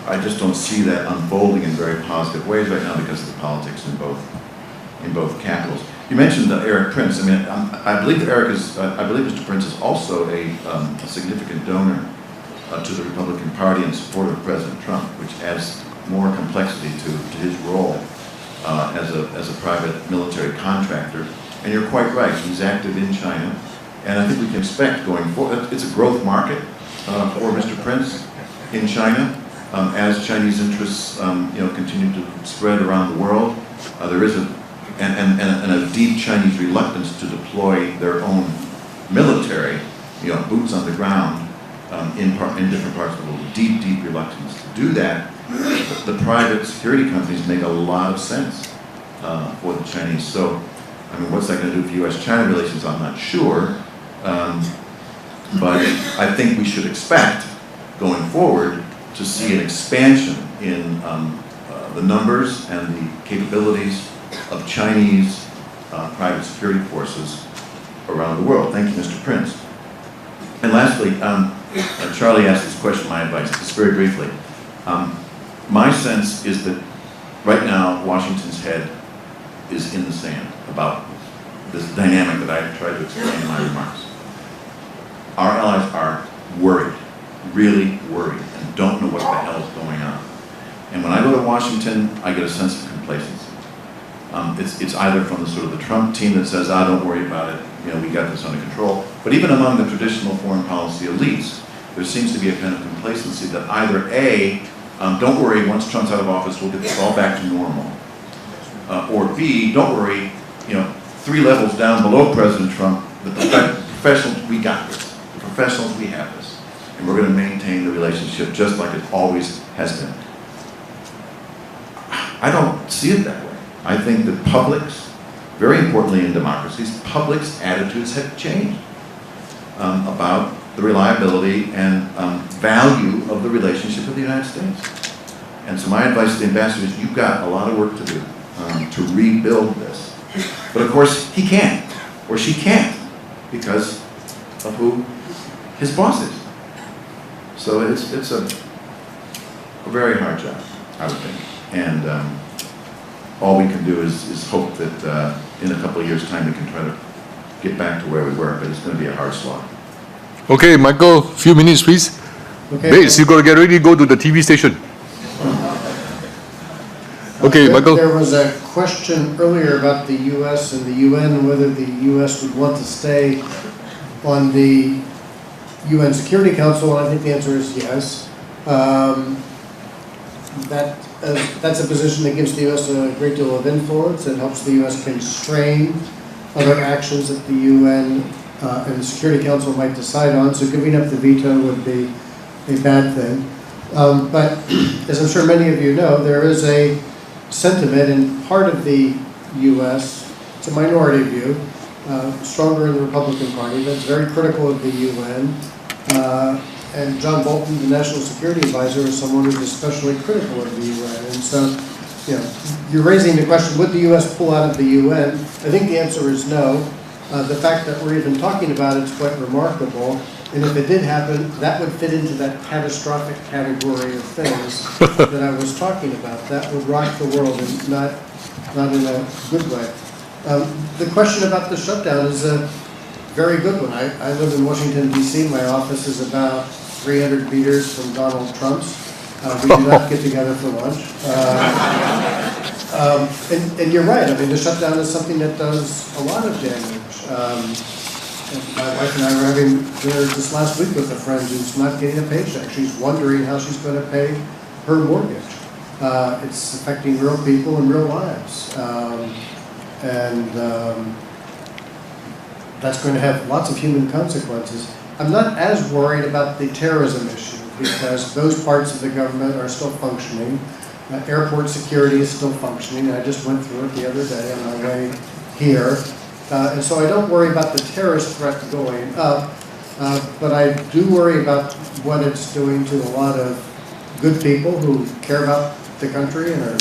I just don't see that unfolding in very positive ways right now because of the politics in both capitals. You mentioned Eric Prince. I mean, I believe that I believe Mr. Prince is also a significant donor to the Republican Party in support of President Trump, which adds more complexity to his role as a private military contractor. And you're quite right, he's active in China, and I think we can expect going forward, it's a growth market for Mr. Prince in China, as Chinese interests continue to spread around the world. There is a deep Chinese reluctance to deploy their own military, boots on the ground in different parts of the world. Deep reluctance to do that. The private security companies make a lot of sense for the Chinese. So, I mean, what's that going to do for U.S.-China relations? I'm not sure. But I think we should expect, going forward, to see an expansion in the numbers and the capabilities of Chinese private security forces around the world. Thank you, Mr. Prince. And lastly, Charlie asked this question, my advice, just very briefly. My sense is that right now, Washington's head is in the sand about this dynamic that I tried to explain in my remarks. Our allies are worried, really worried, and don't know what the hell is going on. And when I go to Washington, I get a sense of complacency. It's either from the sort of the Trump team that says, don't worry about it, we got this under control. But even among the traditional foreign policy elites, there seems to be a kind of complacency that either A, don't worry, once Trump's out of office, we'll get this all back to normal. Or B, don't worry, 3 levels down below President Trump, the professionals, we got this. The professionals, we have this. And we're going to maintain the relationship just like it always has been. I don't see it that way. I think that publics, very importantly in democracies, publics' attitudes have changed about the reliability and value of the relationship with the United States. And so my advice to the ambassador is you've got a lot of work to do to rebuild this. But of course, he can't, or she can't, because of who his boss is. So it's a very hard job, I would think. And all we can do is hope that in a couple of years' time we can try to get back to where we were, but it's going to be a hard slog. Okay, Michael, few minutes, please. Okay. Bates, you got to get ready to go to the TV station. Okay, Michael. There was a question earlier about the U.S. and the UN and whether the U.S. would want to stay on the UN Security Council, and I think the answer is yes. That's a position that gives the U.S. a great deal of influence. It helps the U.S. constrain other actions that the UN and the Security Council might decide on, so giving up the veto would be a bad thing. But as I'm sure many of you know, there is a sentiment in part of the U.S., it's a minority view, stronger in the Republican Party, that's very critical of the UN. And John Bolton, the National Security Advisor, is someone who's especially critical of the UN. And so, you're raising the question, would the U.S. pull out of the UN? I think the answer is no. The fact that we're even talking about it is quite remarkable. And if it did happen, that would fit into that catastrophic category of things that I was talking about. That would rock the world, and not in a good way. The question about the shutdown is a very good one. I live in Washington, D.C. My office is about 300 meters from Donald Trump's. We do not get together for lunch. And you're right. I mean, the shutdown is something that does a lot of damage. My wife and I were having dinner just last week with a friend who's not getting a paycheck. She's wondering how she's going to pay her mortgage. It's affecting real people and real lives. That's going to have lots of human consequences. I'm not as worried about the terrorism issue because those parts of the government are still functioning. Airport security is still functioning. I just went through it the other day on my way here. And so I don't worry about the terrorist threat going up, but I do worry about what it's doing to a lot of good people who care about the country and are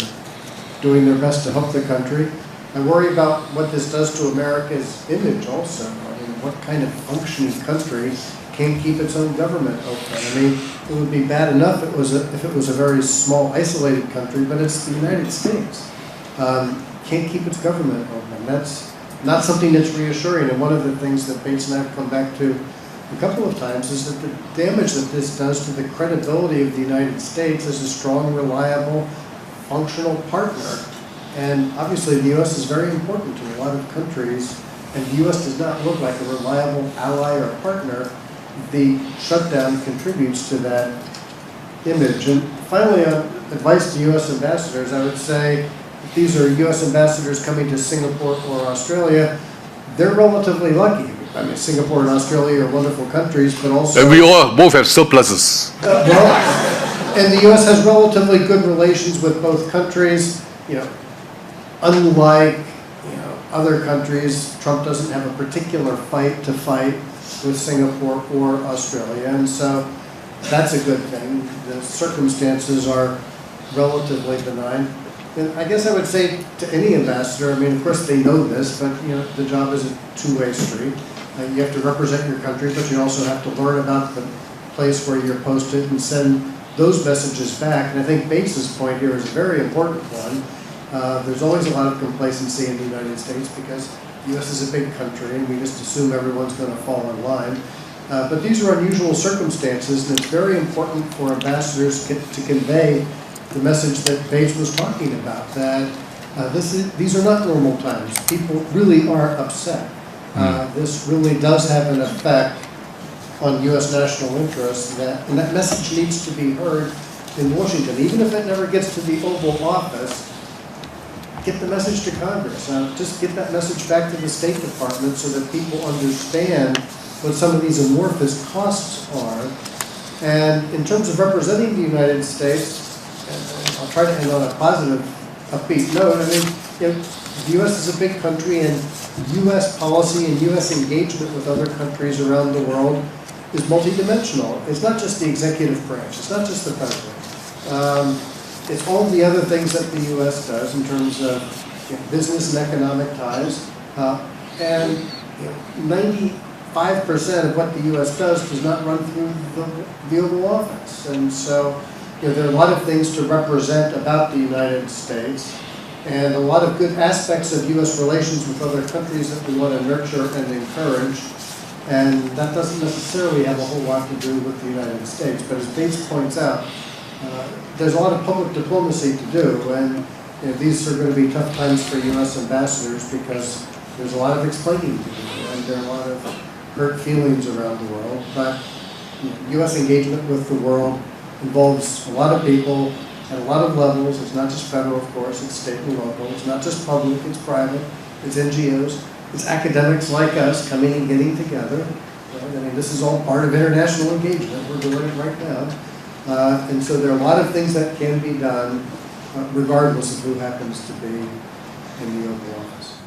doing their best to help the country. I worry about what this does to America's image also. I mean, what kind of functioning country can't keep its own government open? I mean, it would be bad enough if it was a very small, isolated country, but it's the United States. Can't keep its government open. That's not something that's reassuring. And one of the things that Bates and I have come back to a couple of times is that the damage that this does to the credibility of the United States as a strong, reliable, functional partner. And obviously the U.S. is very important to a lot of countries, and the U.S. does not look like a reliable ally or partner. The shutdown contributes to that image. And finally, on advice to U.S. ambassadors, I would say if these are U.S. ambassadors coming to Singapore or Australia, they're relatively lucky. I mean, Singapore and Australia are wonderful countries, but also... And we all both have surpluses. And the U.S. has relatively good relations with both countries. You know, unlike other countries, Trump doesn't have a particular fight to fight with Singapore or Australia, and so that's a good thing. The circumstances are relatively benign. And I guess I would say to any ambassador, I mean, of course they know this, but the job is a two-way street. You have to represent your country, but you also have to learn about the place where you're posted and send those messages back. And I think Bates's point here is a very important one. There's always a lot of complacency in the United States because the U.S. is a big country and we just assume everyone's going to fall in line. But these are unusual circumstances, and it's very important for ambassadors to convey the message that Bates was talking about, that these are not normal times. People really are upset. This really does have an effect on U.S. national interests, and that message needs to be heard in Washington. Even if it never gets to the Oval Office, get the message to Congress. Just get that message back to the State Department so that people understand what some of these amorphous costs are. And in terms of representing the United States, and I'll try to end on a positive, upbeat note. I mean, the U.S. is a big country, and U.S. policy and U.S. engagement with other countries around the world is multidimensional. It's not just the executive branch. It's not just the president. It's all the other things that the U.S. does in terms of business and economic ties. And 95% of what the U.S. does not run through the Oval Office. And so there are a lot of things to represent about the United States, and a lot of good aspects of U.S. relations with other countries that we want to nurture and encourage. And that doesn't necessarily have a whole lot to do with the United States. But as Bates points out, there's a lot of public diplomacy to do, and these are going to be tough times for U.S. ambassadors because there's a lot of explaining to do, and there are a lot of hurt feelings around the world. But U.S. engagement with the world involves a lot of people at a lot of levels. It's not just federal, of course, it's state and local. It's not just public, it's private, it's NGOs, it's academics like us coming and getting together. Right? I mean, this is all part of international engagement. We're doing it right now. And so there are a lot of things that can be done regardless of who happens to be in the Oval Office.